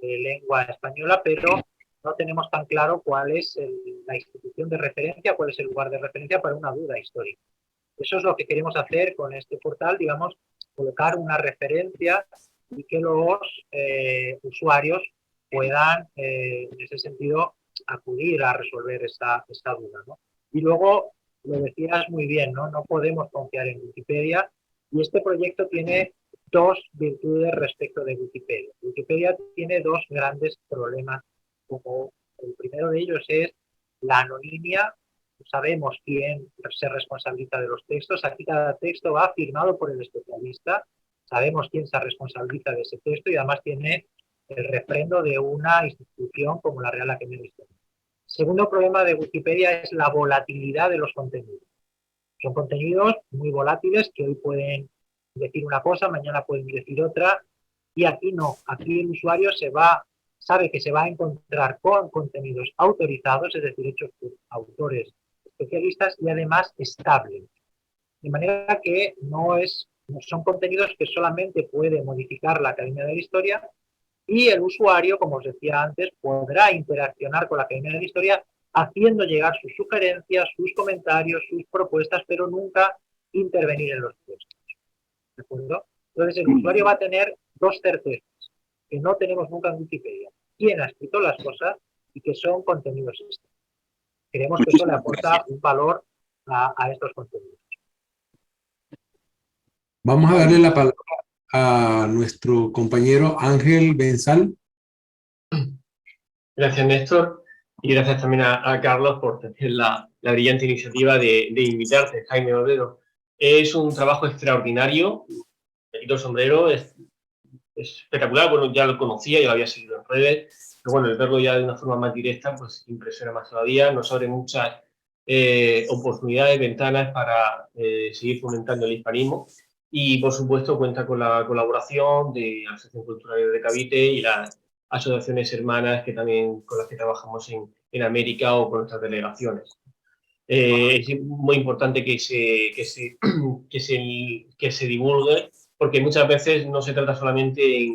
de lengua española, pero no tenemos tan claro cuál es la institución de referencia, cuál es el lugar de referencia para una duda histórica. Eso es lo que queremos hacer con este portal, digamos, colocar una referencia y que los usuarios puedan, en ese sentido, acudir a resolver esta duda, ¿no? Y luego, lo decías muy bien, ¿no? No podemos confiar en Wikipedia y este proyecto tiene dos virtudes respecto de Wikipedia. Wikipedia tiene dos grandes problemas, como el primero de ellos es la anonimia. No sabemos quién se responsabiliza de los textos. Aquí cada texto va firmado por el especialista. Sabemos quién se responsabiliza de ese texto y además tiene el refrendo de una institución como la Real Academia de Historia. Segundo problema de Wikipedia es la volatilidad de los contenidos. Son contenidos muy volátiles que hoy pueden decir una cosa, mañana pueden decir otra, y aquí no. Aquí el usuario sabe que se va a encontrar con contenidos autorizados, es decir, hechos por autores especialistas y además estables. De manera que no son contenidos que solamente puede modificar la Academia de la Historia y el usuario, como os decía antes, podrá interaccionar con la Academia de la Historia haciendo llegar sus sugerencias, sus comentarios, sus propuestas, pero nunca intervenir en los textos. ¿De acuerdo? Entonces el usuario va a tener dos certezas que no tenemos nunca en Wikipedia. Quién ha escrito las cosas y que son contenidos estos. Creemos que eso le aporta un valor a estos contenidos. Vamos a darle la palabra a nuestro compañero Ángel Benzal. Gracias, Néstor, y gracias también a Carlos por tener la brillante iniciativa de invitarte, Jaime Obrero. Es un trabajo extraordinario, me quito el sombrero, es espectacular. Bueno, ya lo conocía, ya lo había seguido en redes, pero bueno, el verlo ya de una forma más directa, pues impresiona más todavía, nos abre muchas oportunidades, ventanas para seguir fomentando el hispanismo. Y, por supuesto, cuenta con la colaboración de la Asociación Cultural de Cavite y las asociaciones hermanas que también con las que trabajamos en América o con nuestras delegaciones. Es muy importante que se divulgue, porque muchas veces no se trata solamente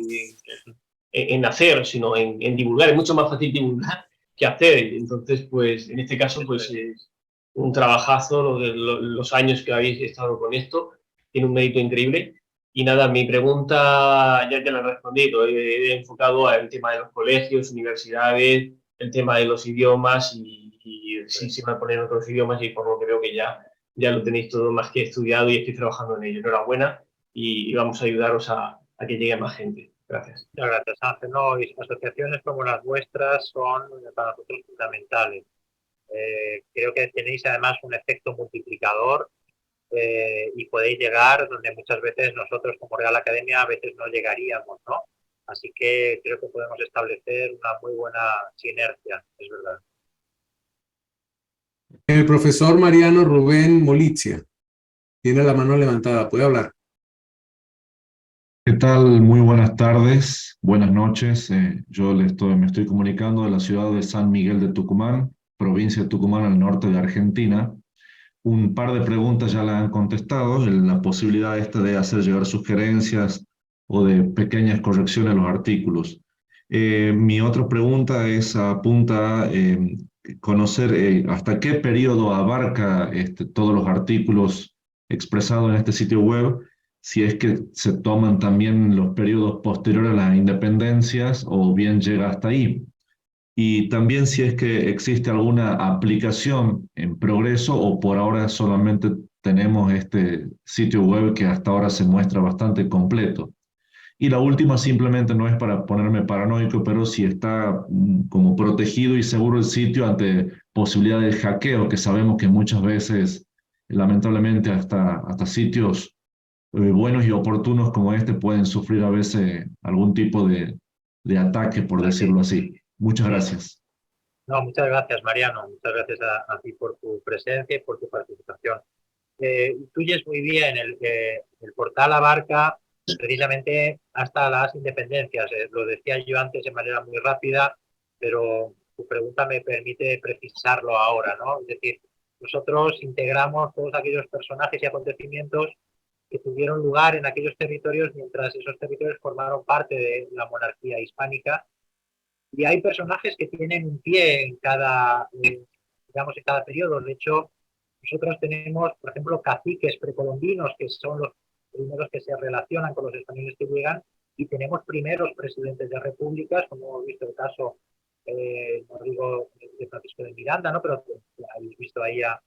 en hacer, sino en divulgar. Es mucho más fácil divulgar que hacer. Entonces, pues, en este caso, pues un trabajazo los años que habéis estado con esto, tiene un mérito increíble. Y nada, mi pregunta ya la he respondido, he enfocado al tema de los colegios, universidades, el tema de los idiomas y sí se van a poner otros idiomas y por lo que veo que ya lo tenéis todo más que estudiado y estoy trabajando en ello. Enhorabuena y vamos a ayudaros a que llegue más gente. Gracias. Muchas gracias, Ángel. No, y asociaciones como las vuestras son para nosotros fundamentales. Creo que tenéis además un efecto multiplicador y podéis llegar donde muchas veces nosotros como Real Academia a veces no llegaríamos, ¿no? Así que creo que podemos establecer una muy buena sinergia, es verdad. El profesor Mariano Rubén Molizia tiene la mano levantada, puede hablar. ¿Qué tal? Muy buenas tardes, buenas noches. Yo me estoy comunicando de la ciudad de San Miguel de Tucumán, provincia de Tucumán al norte de Argentina. Un par de preguntas ya la han contestado, la posibilidad de hacer llegar sugerencias o de pequeñas correcciones a los artículos. Mi otra pregunta apunta a conocer hasta qué periodo abarca todos los artículos expresados en este sitio web, si es que se toman también los periodos posteriores a las independencias o bien llega hasta ahí. Y también si es que existe alguna aplicación en progreso o por ahora solamente tenemos este sitio web que hasta ahora se muestra bastante completo. Y la última simplemente no es para ponerme paranoico, pero si está como protegido y seguro el sitio ante posibilidades de hackeo, que sabemos que muchas veces, lamentablemente, hasta sitios buenos y oportunos como este pueden sufrir a veces algún tipo de ataque, por decirlo así. Muchas gracias. No, muchas gracias, Mariano. Muchas gracias a ti por tu presencia y por tu participación. Intuyes muy bien, el portal abarca precisamente hasta las independencias. Lo decía yo antes de manera muy rápida, pero tu pregunta me permite precisarlo ahora, ¿no? Es decir, nosotros integramos todos aquellos personajes y acontecimientos que tuvieron lugar en aquellos territorios mientras esos territorios formaron parte de la monarquía hispánica. Y hay personajes que tienen un pie en cada, digamos, en cada periodo. De hecho, nosotros tenemos, por ejemplo, caciques precolombinos, que son los primeros que se relacionan con los españoles que llegan, y tenemos primeros presidentes de repúblicas, como hemos visto el caso, no digo de Francisco de Miranda, ¿no? Pero habéis visto ahí a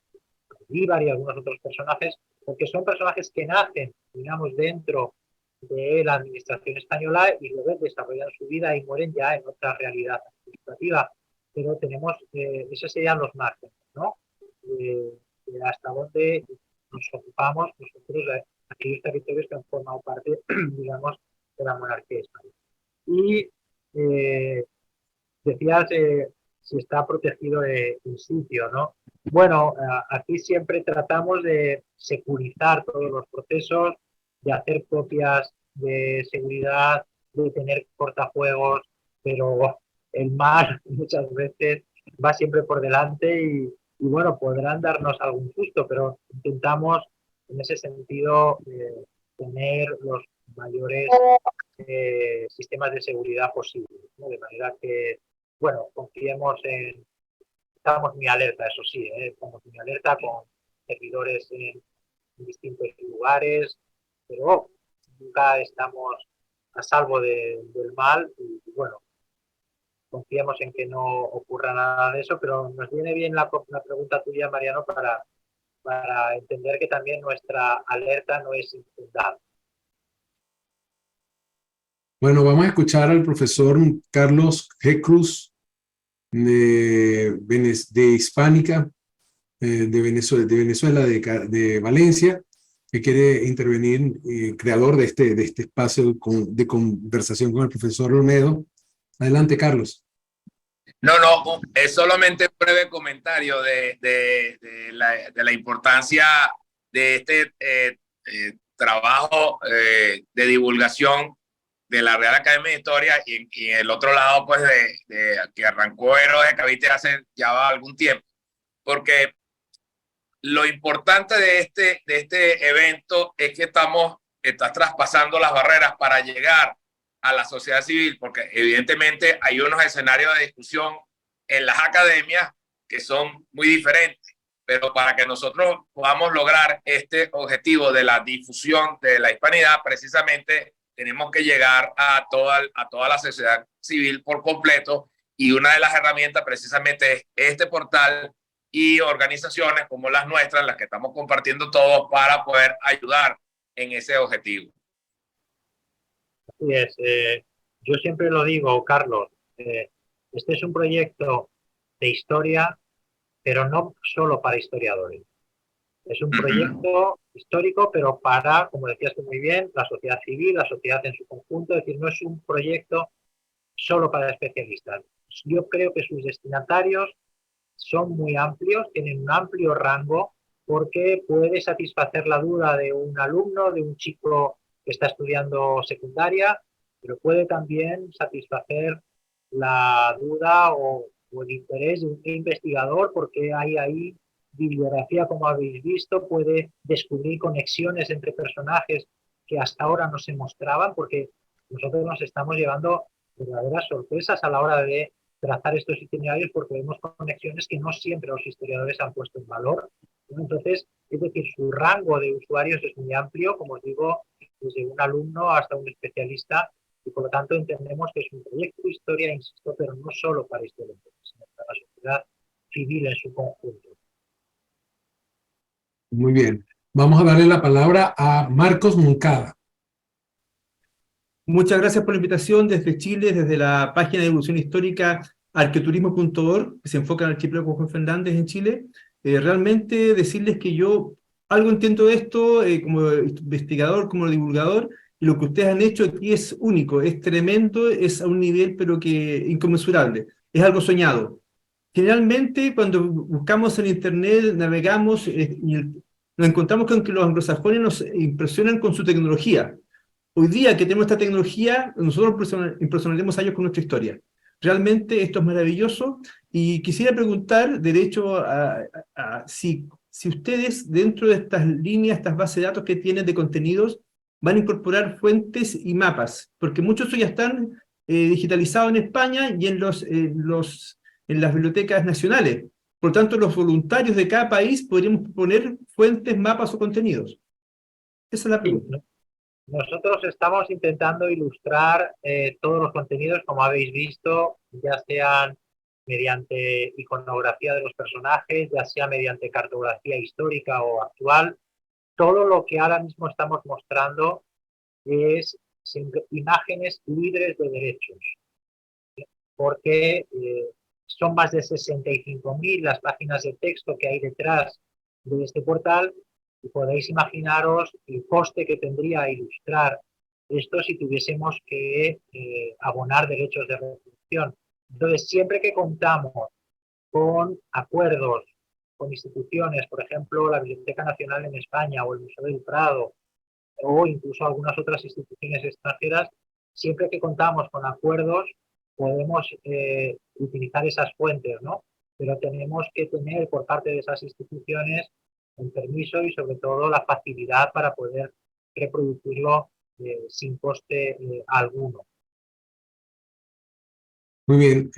Bolívar y algunos otros personajes, porque son personajes que nacen, digamos, dentro de la administración española y luego desarrollan su vida y mueren ya en otra realidad administrativa. Pero tenemos, esos serían los márgenes, ¿no? Hasta donde nos ocupamos nosotros de aquellos territorios que han formado parte, digamos, de la monarquía española. Y decías si está protegido el sitio, ¿no? Bueno, aquí siempre tratamos de securizar todos los procesos, de hacer copias de seguridad, de tener cortafuegos, pero el mal muchas veces va siempre por delante y bueno, podrán darnos algún susto, pero intentamos en ese sentido tener los mayores sistemas de seguridad posibles, ¿no? De manera que, bueno, confiemos en... Estamos muy alerta, eso sí, estamos muy alerta con servidores en distintos lugares, pero nunca estamos a salvo del mal y bueno, confiamos en que no ocurra nada de eso, pero nos viene bien la pregunta tuya, Mariano, para entender que también nuestra alerta no es infundada. Bueno, vamos a escuchar al profesor Carlos G. Cruz de Hispánica, de Venezuela, de Valencia, que quiere intervenir, creador de este espacio de conversación con el profesor Olmedo. Adelante, Carlos. No, es solamente un breve comentario de la importancia de este trabajo de divulgación de la Real Academia de Historia y el otro lado, pues, de que arrancó Héroes de Cavite hace ya algún tiempo, porque lo importante de este evento es que estás traspasando las barreras para llegar a la sociedad civil, porque evidentemente hay unos escenarios de discusión en las academias que son muy diferentes. pero para que nosotros podamos lograr este objetivo de la difusión de la hispanidad, precisamente tenemos que llegar a toda la sociedad civil por completo, y una de las herramientas precisamente es este portal y organizaciones como las nuestras, las que estamos compartiendo todos para poder ayudar en ese objetivo. Así es. Yo siempre lo digo, Carlos, este es un proyecto de historia, pero no solo para historiadores. Es un proyecto histórico, pero para, como decías tú muy bien, la sociedad civil, la sociedad en su conjunto. Es decir, no es un proyecto solo para especialistas. Yo creo que sus destinatarios son muy amplios, tienen un amplio rango, porque puede satisfacer la duda de un alumno, de un chico que está estudiando secundaria, pero puede también satisfacer la duda o el interés de un investigador, porque hay ahí bibliografía, como habéis visto, puede descubrir conexiones entre personajes que hasta ahora no se mostraban, porque nosotros nos estamos llevando verdaderas sorpresas a la hora de trazar estos itinerarios, porque vemos conexiones que no siempre los historiadores han puesto en valor. Entonces, es decir, su rango de usuarios es muy amplio, como os digo, desde un alumno hasta un especialista, y por lo tanto entendemos que es un proyecto de historia, insisto, pero no solo para historiadores, sino para la sociedad civil en su conjunto. Muy bien. Vamos a darle la palabra a Marcos Moncada. Muchas gracias por la invitación desde Chile, desde la página de divulgación histórica arqueoturismo.org, que se enfoca en el archipiélago Juan Fernández en Chile. Realmente decirles que yo algo entiendo de esto como investigador, como divulgador, y lo que ustedes han hecho aquí es único, es tremendo, es a un nivel pero que inconmensurable, es algo soñado. Generalmente cuando buscamos en internet, navegamos y nos encontramos con que los anglosajones nos impresionan con su tecnología. Hoy día que tenemos esta tecnología, nosotros impresionaremos a ellos con nuestra historia. Realmente esto es maravilloso, y quisiera preguntar, derecho si ustedes dentro de estas líneas, estas bases de datos que tienen de contenidos, van a incorporar fuentes y mapas, porque muchos ya están digitalizados en España y en las bibliotecas nacionales. Por tanto, los voluntarios de cada país podríamos poner fuentes, mapas o contenidos. Esa es la pregunta. Nosotros estamos intentando ilustrar todos los contenidos, como habéis visto, ya sean mediante iconografía de los personajes, ya sea mediante cartografía histórica o actual. Todo lo que ahora mismo estamos mostrando es imágenes libres de derechos, porque son más de 65.000 las páginas de texto que hay detrás de este portal, y podéis imaginaros el coste que tendría ilustrar esto si tuviésemos que abonar derechos de reproducción. Entonces, siempre que contamos con acuerdos con instituciones, por ejemplo, la Biblioteca Nacional en España o el Museo del Prado, o incluso algunas otras instituciones extranjeras, siempre que contamos con acuerdos podemos utilizar esas fuentes, ¿no? Pero tenemos que tener por parte de esas instituciones el permiso y sobre todo la facilidad para poder reproducirlo sin coste alguno. Muy bien.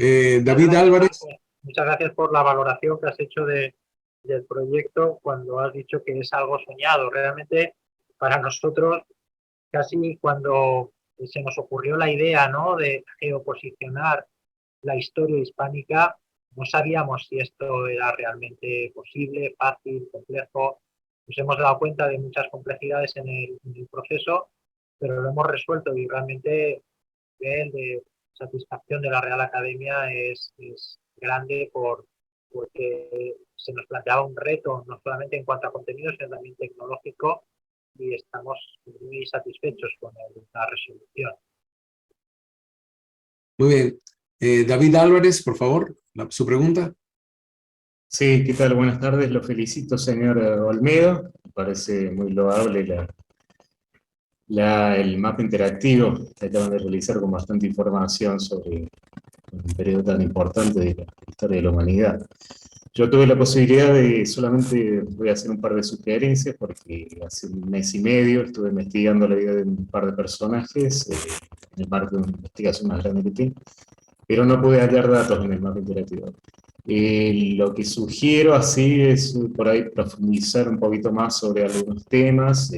David Álvarez. Muchas gracias por la valoración que has hecho del proyecto cuando has dicho que es algo soñado. Realmente para nosotros, casi cuando se nos ocurrió la idea, ¿no?, de geoposicionar la historia hispánica, no sabíamos si esto era realmente posible, fácil, complejo. Nos hemos dado cuenta de muchas complejidades en el proceso, pero lo hemos resuelto, y realmente el nivel de satisfacción de la Real Academia es grande porque se nos planteaba un reto, no solamente en cuanto a contenido, sino también tecnológico, y estamos muy satisfechos con la resolución. Muy bien. David Álvarez, por favor, su pregunta. Sí, ¿qué tal? Buenas tardes. Lo felicito, señor Olmedo. Me parece muy loable el mapa interactivo que acaban de realizar con bastante información sobre un periodo tan importante de la historia de la humanidad. Yo tuve la posibilidad de, solamente voy a hacer un par de sugerencias, porque hace un mes y medio estuve investigando la vida de un par de personajes en el marco de una investigación más grande que tengo, pero no pude hallar datos en el mapa interactivo. Lo que sugiero así es por ahí profundizar un poquito más sobre algunos temas,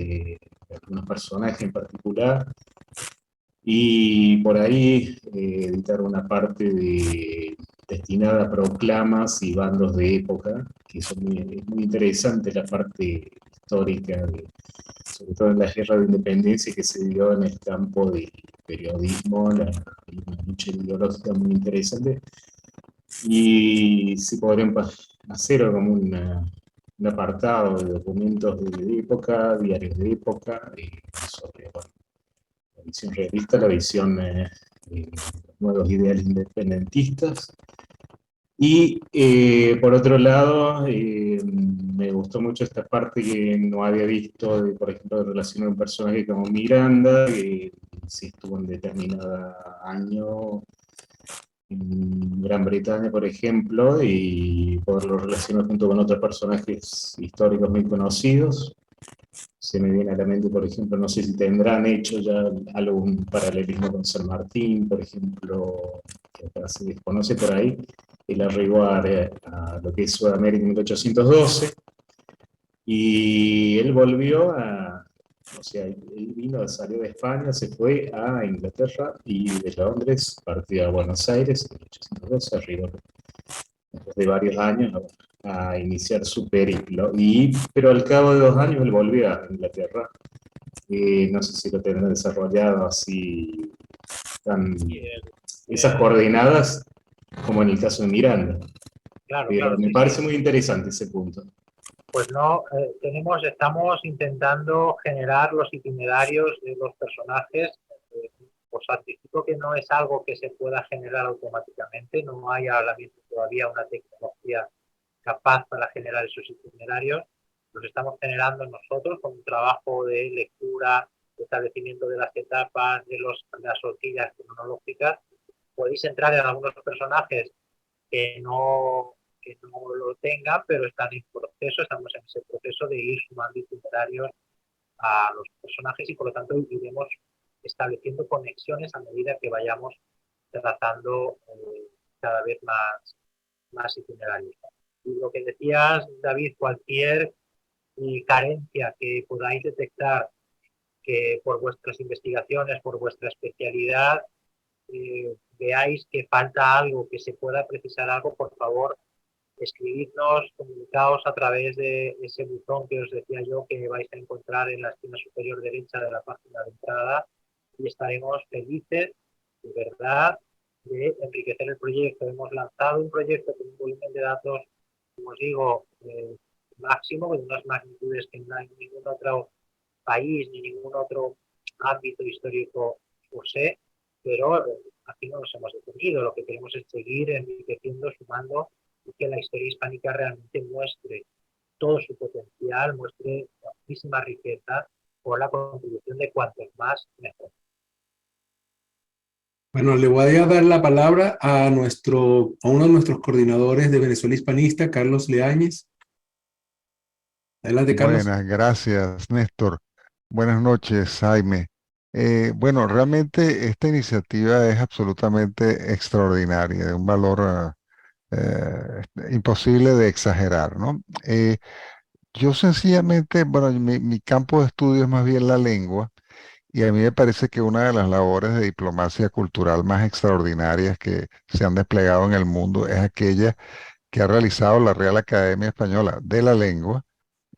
algunos personajes en particular, y por ahí editar una parte destinada a proclamas y bandos de época, que es muy interesante la parte histórica, sobre todo en la guerra de independencia que se dio en el campo del periodismo, una lucha ideológica muy interesante. Y si podrían hacer como un apartado de documentos de época, diarios de época, sobre la visión realista, la visión de nuevos ideales independentistas. Y por otro lado, me gustó mucho esta parte que no había visto, por ejemplo, de relación a un personaje como Miranda, que sí estuvo en determinado año en Gran Bretaña, por ejemplo, y poderlo relacionar junto con otros personajes históricos muy conocidos. Se me viene a la mente, por ejemplo, no sé si tendrán hecho ya algún paralelismo con San Martín, por ejemplo, que acá se desconoce por ahí. Él arribó a lo que es Sudamérica en 1812, y él volvió o sea, él salió de España, se fue a Inglaterra, y de Londres partió a Buenos Aires en 1812, arribó después de varios años a iniciar su periplo, pero al cabo de 2 años él volvió a Inglaterra. No sé si lo tendrán desarrollado así, esas coordenadas, como en el caso de Miranda. Claro, Me parece muy interesante ese punto. Pues no, estamos intentando generar los itinerarios de los personajes. Os anticipo que no es algo que se pueda generar automáticamente, no hay ahora mismo todavía una tecnología capaz para generar esos itinerarios. Los estamos generando nosotros con un trabajo de lectura, de establecimiento de las etapas, de las horquillas cronológicas. Podéis entrar en algunos personajes que no lo tengan, pero están en proceso, estamos en ese proceso de ir sumando itinerarios a los personajes, y por lo tanto iremos estableciendo conexiones a medida que vayamos tratando cada vez más itinerarios. Y lo que decías, David, cualquier carencia que podáis detectar que por vuestras investigaciones, por vuestra especialidad, veáis que falta algo, que se pueda precisar algo, por favor, escribidnos, comunicaos a través de ese buzón que os decía yo, que vais a encontrar en la esquina superior derecha de la página de entrada, y estaremos felices, de verdad, de enriquecer el proyecto. Hemos lanzado un proyecto con un volumen de datos, como os digo, máximo, con unas magnitudes que no hay ningún otro país ni ningún otro ámbito histórico posee, pero aquí no nos hemos detenido. Lo que queremos es seguir enriqueciendo, sumando, y que la historia hispánica realmente muestre todo su potencial, muestre muchísima riqueza, por la contribución de cuantos más mejor. Bueno, le voy a dar la palabra a uno de nuestros coordinadores de Venezuela Hispanista, Carlos Leáñez. Adelante, Carlos. Buenas, gracias, Néstor. Buenas noches, Jaime. Bueno, realmente esta iniciativa es absolutamente extraordinaria, de un valor imposible de exagerar, ¿no? Yo sencillamente, bueno, mi campo de estudio es más bien la lengua, y a mí me parece que una de las labores de diplomacia cultural más extraordinarias que se han desplegado en el mundo es aquella que ha realizado la Real Academia Española de la Lengua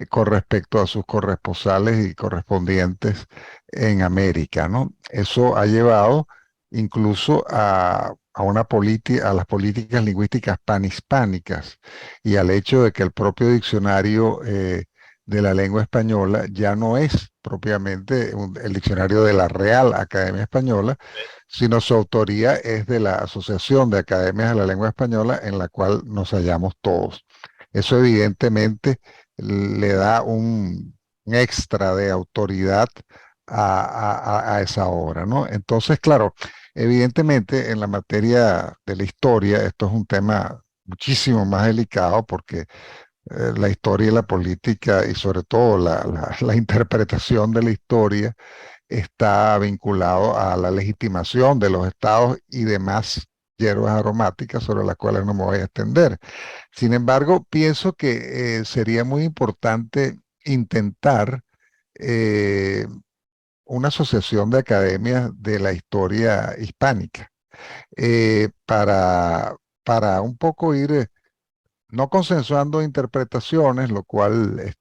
con respecto a sus corresponsales y correspondientes en América, ¿no? Eso ha llevado incluso a las políticas lingüísticas panhispánicas, y al hecho de que el propio diccionario de la lengua española ya no es propiamente el diccionario de la Real Academia Española, sino su autoría es de la Asociación de Academias de la Lengua Española, en la cual nos hallamos todos. Eso evidentemente le da un extra de autoridad a esa obra, ¿no? Entonces, claro, evidentemente en la materia de la historia esto es un tema muchísimo más delicado, porque la historia y la política, y sobre todo la interpretación de la historia, está vinculado a la legitimación de los estados y demás hierbas aromáticas sobre las cuales no me voy a extender. Sin embargo, pienso que sería muy importante intentar una asociación de academias de la historia hispánica para un poco ir no consensuando interpretaciones, lo cual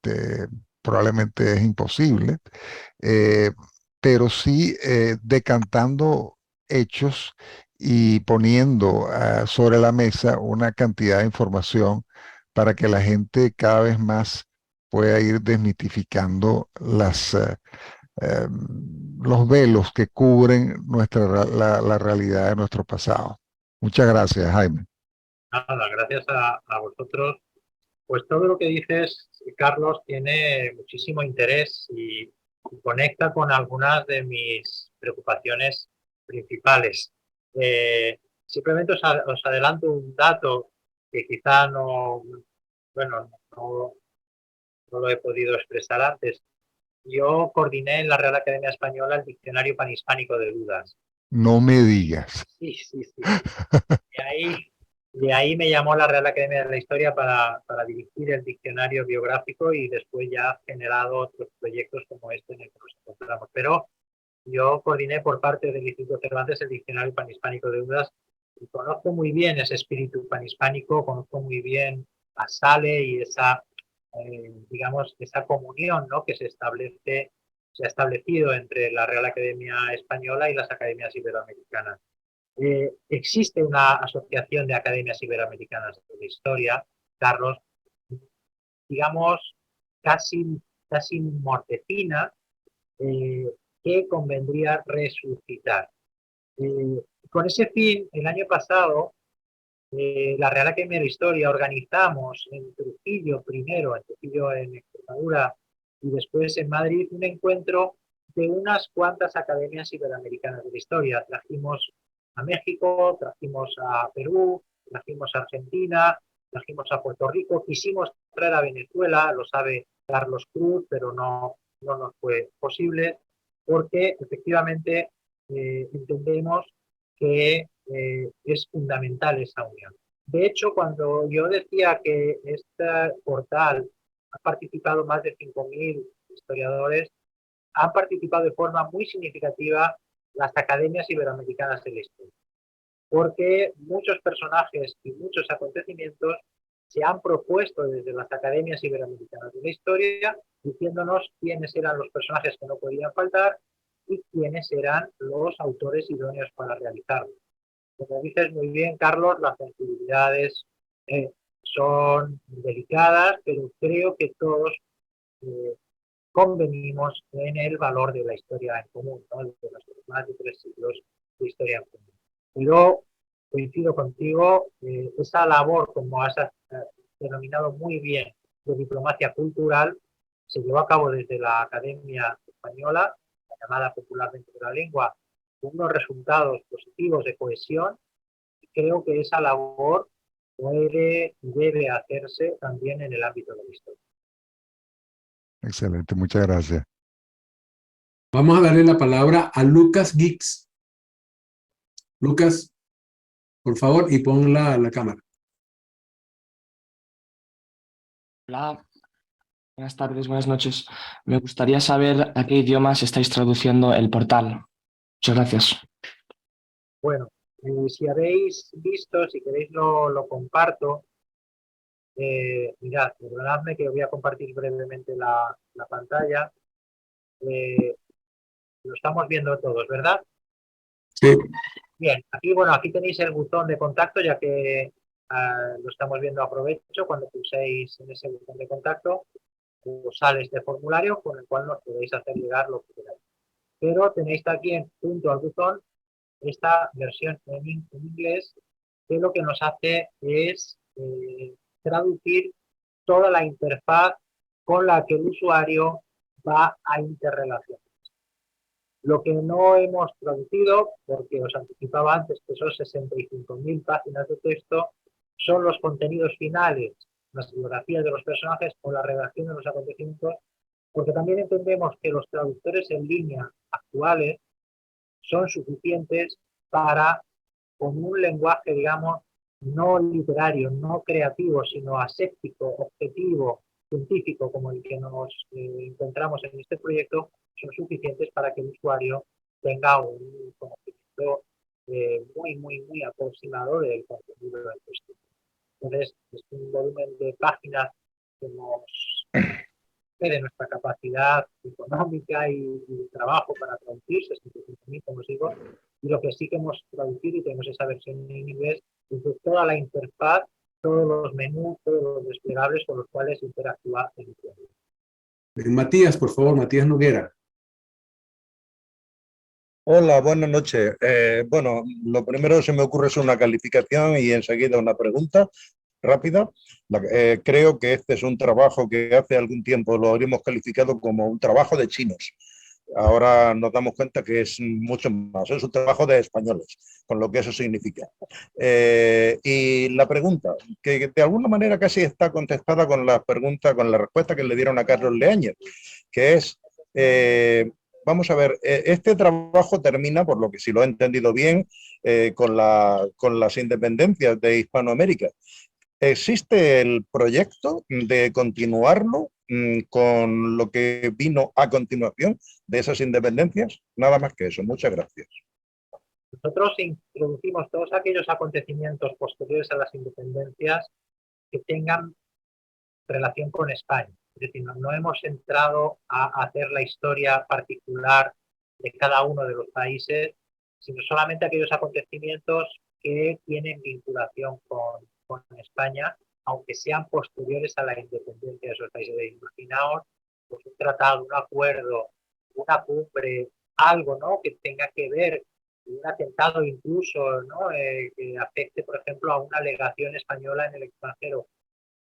probablemente es imposible, eh, pero sí decantando hechos y poniendo sobre la mesa una cantidad de información para que la gente cada vez más pueda ir desmitificando los velos que cubren la realidad de nuestro pasado. Muchas gracias, Jaime. Nada, gracias a vosotros. Pues todo lo que dices, Carlos, tiene muchísimo interés y conecta con algunas de mis preocupaciones principales. Simplemente os adelanto un dato que quizá no lo he podido expresar antes. Yo coordiné en la Real Academia Española el Diccionario Panhispánico de Dudas. No me digas. Sí. De ahí me llamó la Real Academia de la Historia para dirigir el diccionario biográfico y después ya ha generado otros proyectos como este en el que nos encontramos. Pero yo coordiné por parte del Instituto Cervantes el Diccionario Panhispánico de Dudas y conozco muy bien ese espíritu panhispánico, conozco muy bien a Sale y esa, digamos, esa comunión, ¿no?, que se ha establecido entre la Real Academia Española y las academias iberoamericanas. Existe una asociación de academias iberoamericanas de historia, Carlos, digamos, casi mortecina, que convendría resucitar. Con ese fin, el año pasado, la Real Academia de Historia organizamos en Trujillo primero, en Trujillo en Extremadura y después en Madrid, un encuentro de unas cuantas academias iberoamericanas de la historia. Trajimos a México, trajimos a Perú, trajimos a Argentina, trajimos a Puerto Rico, quisimos traer a Venezuela, lo sabe Carlos Cruz, pero no nos fue posible, porque efectivamente entendemos que es fundamental esa unión. De hecho, cuando yo decía que este portal ha participado más de 5.000 historiadores, han participado de forma muy significativa las academias iberoamericanas de la historia, porque muchos personajes y muchos acontecimientos se han propuesto desde las academias iberoamericanas de la historia, diciéndonos quiénes eran los personajes que no podían faltar y quiénes eran los autores idóneos para realizarlo. Como dices muy bien, Carlos, las sensibilidades son delicadas, pero creo que todos convenimos en el valor de la historia en común, ¿no?, de los más de 3 siglos de historia en común. Pero coincido contigo, esa labor, como has denominado muy bien, de diplomacia cultural, se llevó a cabo desde la Academia Española, la llamada popularmente de la lengua, con unos resultados positivos de cohesión, y creo que esa labor puede y debe hacerse también en el ámbito de la historia. Excelente, muchas gracias. Vamos a darle la palabra a Lucas Gix. Lucas, por favor, y pon la cámara. Hola, buenas tardes, buenas noches. Me gustaría saber a qué idiomas estáis traduciendo el portal. Muchas gracias. Bueno, si habéis visto, si queréis lo comparto. Mirad, perdonadme que voy a compartir brevemente la pantalla. Lo estamos viendo todos, ¿verdad? Sí. Bien, aquí tenéis el botón de contacto, ya que lo estamos viendo. Aprovecho, cuando pulséis en ese botón de contacto, os sale este formulario con el cual nos podéis hacer llegar lo que queráis. Pero tenéis aquí junto al botón esta versión en inglés, que lo que nos hace es traducir toda la interfaz con la que el usuario va a interrelacionar. Lo que no hemos traducido, porque os anticipaba antes que son 65.000 páginas de texto, son los contenidos finales, las biografías de los personajes o la redacción de los acontecimientos, porque también entendemos que los traductores en línea actuales son suficientes para con un lenguaje, digamos, no literario, no creativo, sino aséptico, objetivo, científico, como el que nos encontramos en este proyecto, son suficientes para que el usuario tenga un conocimiento muy aproximado del contenido del cuestión. Entonces, es un volumen de páginas que nos de nuestra capacidad económica y de trabajo para traducir, 65.000, como os digo, y lo que sí que hemos traducido y tenemos esa versión en inglés, es de toda la interfaz, todos los menús, todos los desplegables con los cuales interactúa el usuario. Matías, por favor, Matías Noguera. Hola, buenas noches. Bueno, lo primero que se me ocurre es una calificación y enseguida una pregunta rápida. Creo que este es un trabajo que hace algún tiempo lo habríamos calificado como un trabajo de chinos. Ahora nos damos cuenta que es mucho más, es un trabajo de españoles, con lo que eso significa. Y la pregunta, que de alguna manera casi está contestada con la pregunta, con la respuesta que le dieron a Carlos Leáñez, que es, vamos a ver, este trabajo termina, por lo que si lo he entendido bien, con las independencias de Hispanoamérica. ¿Existe el proyecto de continuarlo con lo que vino a continuación de esas independencias? Nada más que eso. Muchas gracias. Nosotros introducimos todos aquellos acontecimientos posteriores a las independencias que tengan relación con España. Es decir, no hemos entrado a hacer la historia particular de cada uno de los países, sino solamente aquellos acontecimientos que tienen vinculación con España, aunque sean posteriores a la independencia de esos países. Imaginaos pues, un tratado, un acuerdo, una cumbre, algo, ¿no?, que tenga que ver, un atentado incluso, ¿no?, que afecte, por ejemplo, a una legación española en el extranjero.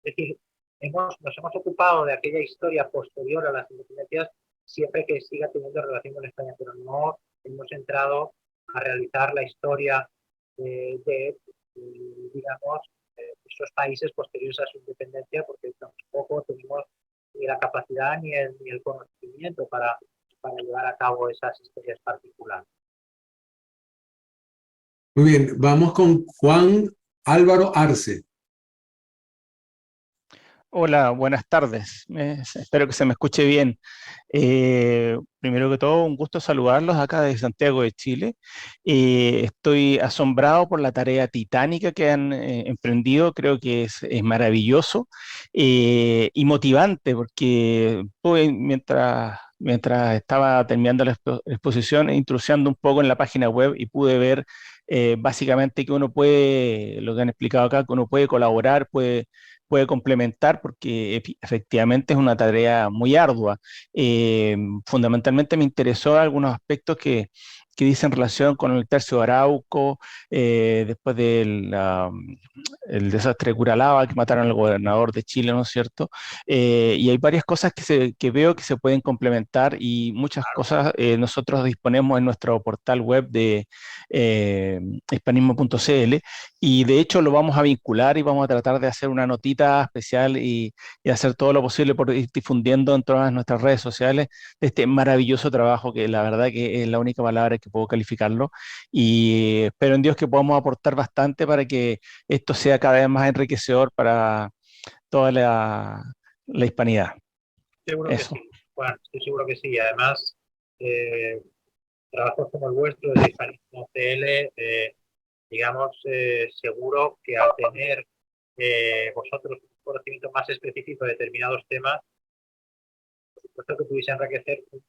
Es decir, nos hemos ocupado de aquella historia posterior a las independencias siempre que siga teniendo relación con España, pero no hemos entrado a realizar la historia digamos, esos países posteriores a su independencia, porque tampoco tenemos ni la capacidad ni el conocimiento para llevar a cabo esas historias particulares. Muy bien, vamos con Juan Álvaro Arce. Hola, buenas tardes. Espero que se me escuche bien. Primero que todo, un gusto saludarlos acá de Santiago de Chile. Estoy asombrado por la tarea titánica que han emprendido. Creo que es maravilloso y motivante porque mientras estaba terminando la exposición, introduciendo un poco en la página web y pude ver básicamente que uno puede, lo que han explicado acá, que uno puede colaborar, puede complementar, porque efectivamente es una tarea muy ardua. Fundamentalmente me interesó algunos aspectos que dicen relación con el tercio de Arauco, después del el desastre de Curalaba, que mataron al gobernador de Chile, ¿no es cierto? Y hay varias cosas que veo que se pueden complementar y muchas cosas nosotros disponemos en nuestro portal web de hispanismo.cl y de hecho lo vamos a vincular y vamos a tratar de hacer una notita especial y hacer todo lo posible por ir difundiendo en todas nuestras redes sociales este maravilloso trabajo que la verdad que es la única palabra que puedo calificarlo y espero en Dios que podamos aportar bastante para que esto sea cada vez más enriquecedor para toda la hispanidad. Seguro que sí. Bueno, estoy seguro que sí. Además, trabajos como el vuestro de Hispanismo.cl, digamos, seguro que al tener vosotros un conocimiento más específico de determinados temas, por supuesto que pudiese enriquecer un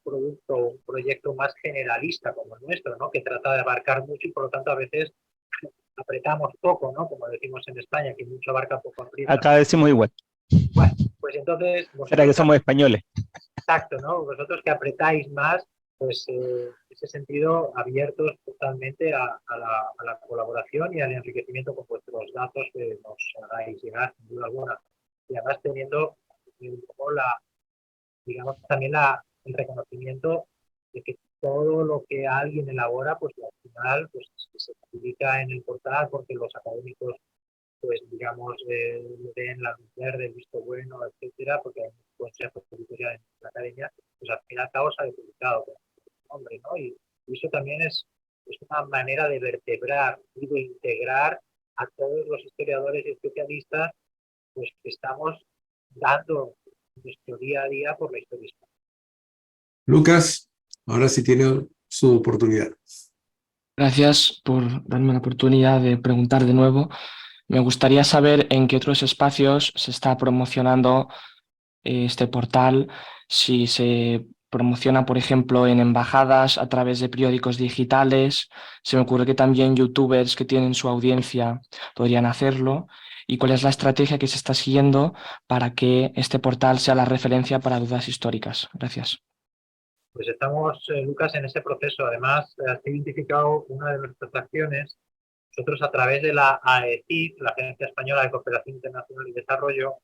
producto, un proyecto más generalista como el nuestro, ¿no?, que trata de abarcar mucho y por lo tanto a veces apretamos poco, ¿no?, como decimos en España, que mucho abarca, poco aprieta. Acá decimos igual. Bueno, pues entonces... Será que somos españoles. Exacto, ¿no? Vosotros que apretáis más, pues en ese sentido abiertos totalmente a la colaboración y al enriquecimiento con vuestros datos que nos hagáis llegar, sin duda alguna. Y además teniendo como digamos, también el reconocimiento de que todo lo que alguien elabora, pues al final pues, se publica en el portal porque los académicos, pues digamos, le den la luz verde, el visto bueno, etcétera, porque hay un consejo editorial en la academia, pues al fin y al cabo se ha publicado con su nombre, ¿no? Y eso también es un una manera de vertebrar y de integrar a todos los historiadores y especialistas pues, que estamos dando nuestro día a día por la historia hispánica. Lucas, ahora sí tiene su oportunidad. Gracias por darme la oportunidad de preguntar de nuevo. Me gustaría saber en qué otros espacios se está promocionando este portal, si se promociona, por ejemplo, en embajadas, a través de periódicos digitales. Se me ocurre que también youtubers que tienen su audiencia podrían hacerlo. ¿Y cuál es la estrategia que se está siguiendo para que este portal sea la referencia para dudas históricas? Gracias. Pues estamos, Lucas, en ese proceso. Además, has identificado una de nuestras acciones. Nosotros, a través de la AECID, la Agencia Española de Cooperación Internacional y Desarrollo,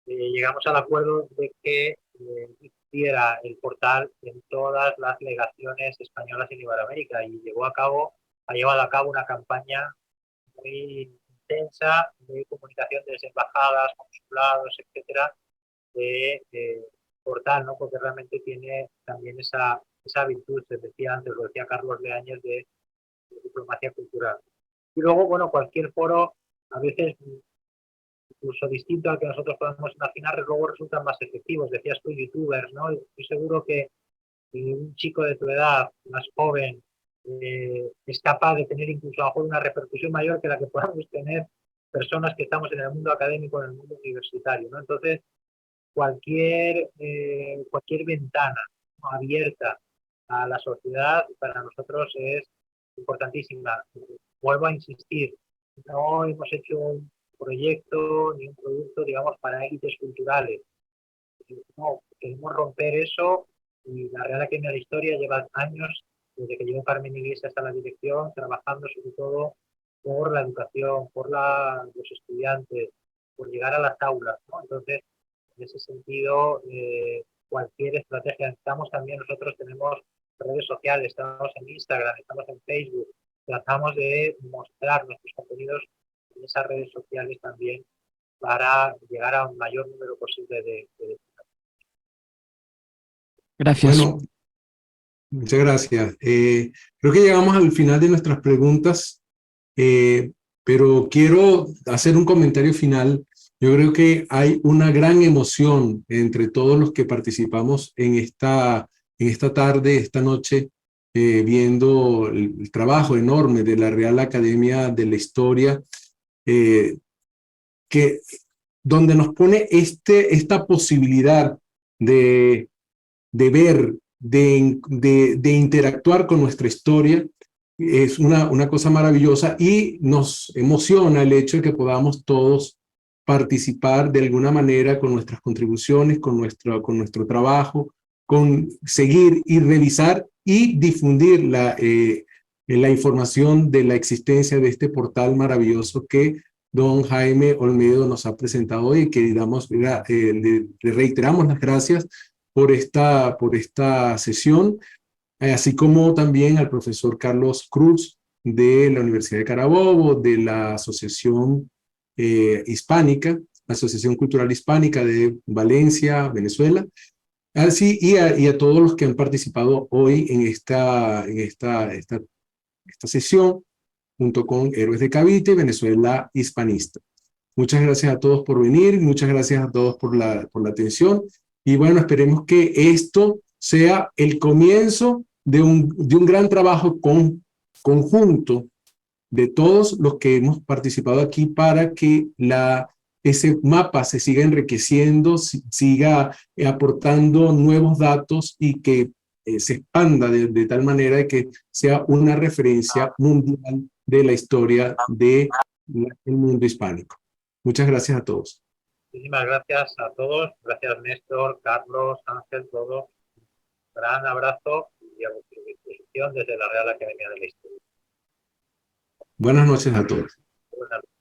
llegamos al acuerdo de que existiera el portal en todas las legaciones españolas en Iberoamérica y ha llevado a cabo una campaña muy intensa de comunicación desde embajadas, consulados, etcétera, de portal, ¿no? Porque realmente tiene también esa virtud, se decía antes, lo decía Carlos Leáñez, de diplomacia cultural. Y luego, bueno, cualquier foro, a veces incluso distinto al que nosotros podemos imaginar, luego resultan más efectivos. Decías tú, youtubers, ¿no? Estoy seguro que un chico de tu edad, más joven, es capaz de tener incluso a lo mejor una repercusión mayor que la que podamos tener personas que estamos en el mundo académico, en el mundo universitario, ¿no? Entonces, cualquier ventana, ¿no?, abierta a la sociedad para nosotros es importantísima. Vuelvo a insistir, no hemos hecho un proyecto ni un producto, digamos, para élites culturales. No, queremos romper eso y la Real Academia de Historia lleva años, desde que llegó Carmen Iglesias a la dirección, trabajando sobre todo por la educación, por los estudiantes, por llegar a las aulas, ¿no? Entonces, en ese sentido, cualquier estrategia. Estamos también, nosotros tenemos redes sociales, estamos en Instagram, estamos en Facebook, tratamos de mostrar nuestros contenidos en esas redes sociales también para llegar a un mayor número posible de Gracias. Bueno, muchas gracias. Creo que llegamos al final de nuestras preguntas, pero quiero hacer un comentario final. Yo creo que hay una gran emoción entre todos los que participamos en esta tarde, esta noche, viendo el trabajo enorme de la Real Academia de la Historia, donde nos pone esta posibilidad de ver, de interactuar con nuestra historia. Es una cosa maravillosa y nos emociona el hecho de que podamos todos participar de alguna manera con nuestras contribuciones, con nuestro trabajo, con seguir y revisar y difundir la información de la existencia de este portal maravilloso que don Jaime Olmedo nos ha presentado hoy, y que le reiteramos las gracias por esta sesión, así como también al profesor Carlos Cruz de la Universidad de Carabobo, de la Asociación Hispánica, la Asociación Cultural Hispánica de Valencia, Venezuela, así y a todos los que han participado hoy en esta sesión, junto con Héroes de Cavite, Venezuela Hispanista. Muchas gracias a todos por venir, muchas gracias a todos por la atención, y bueno, esperemos que esto sea el comienzo de un gran trabajo conjunto de todos los que hemos participado aquí para que ese mapa se siga enriqueciendo, siga aportando nuevos datos y que se expanda de tal manera de que sea una referencia mundial de la historia del mundo hispánico. Muchas gracias a todos. Muchísimas gracias a todos. Gracias, Néstor, Carlos, Ángel, todos. Gran abrazo y a vuestra disposición desde la Real Academia de la Historia. Buenas noches a todos. Buenas noches.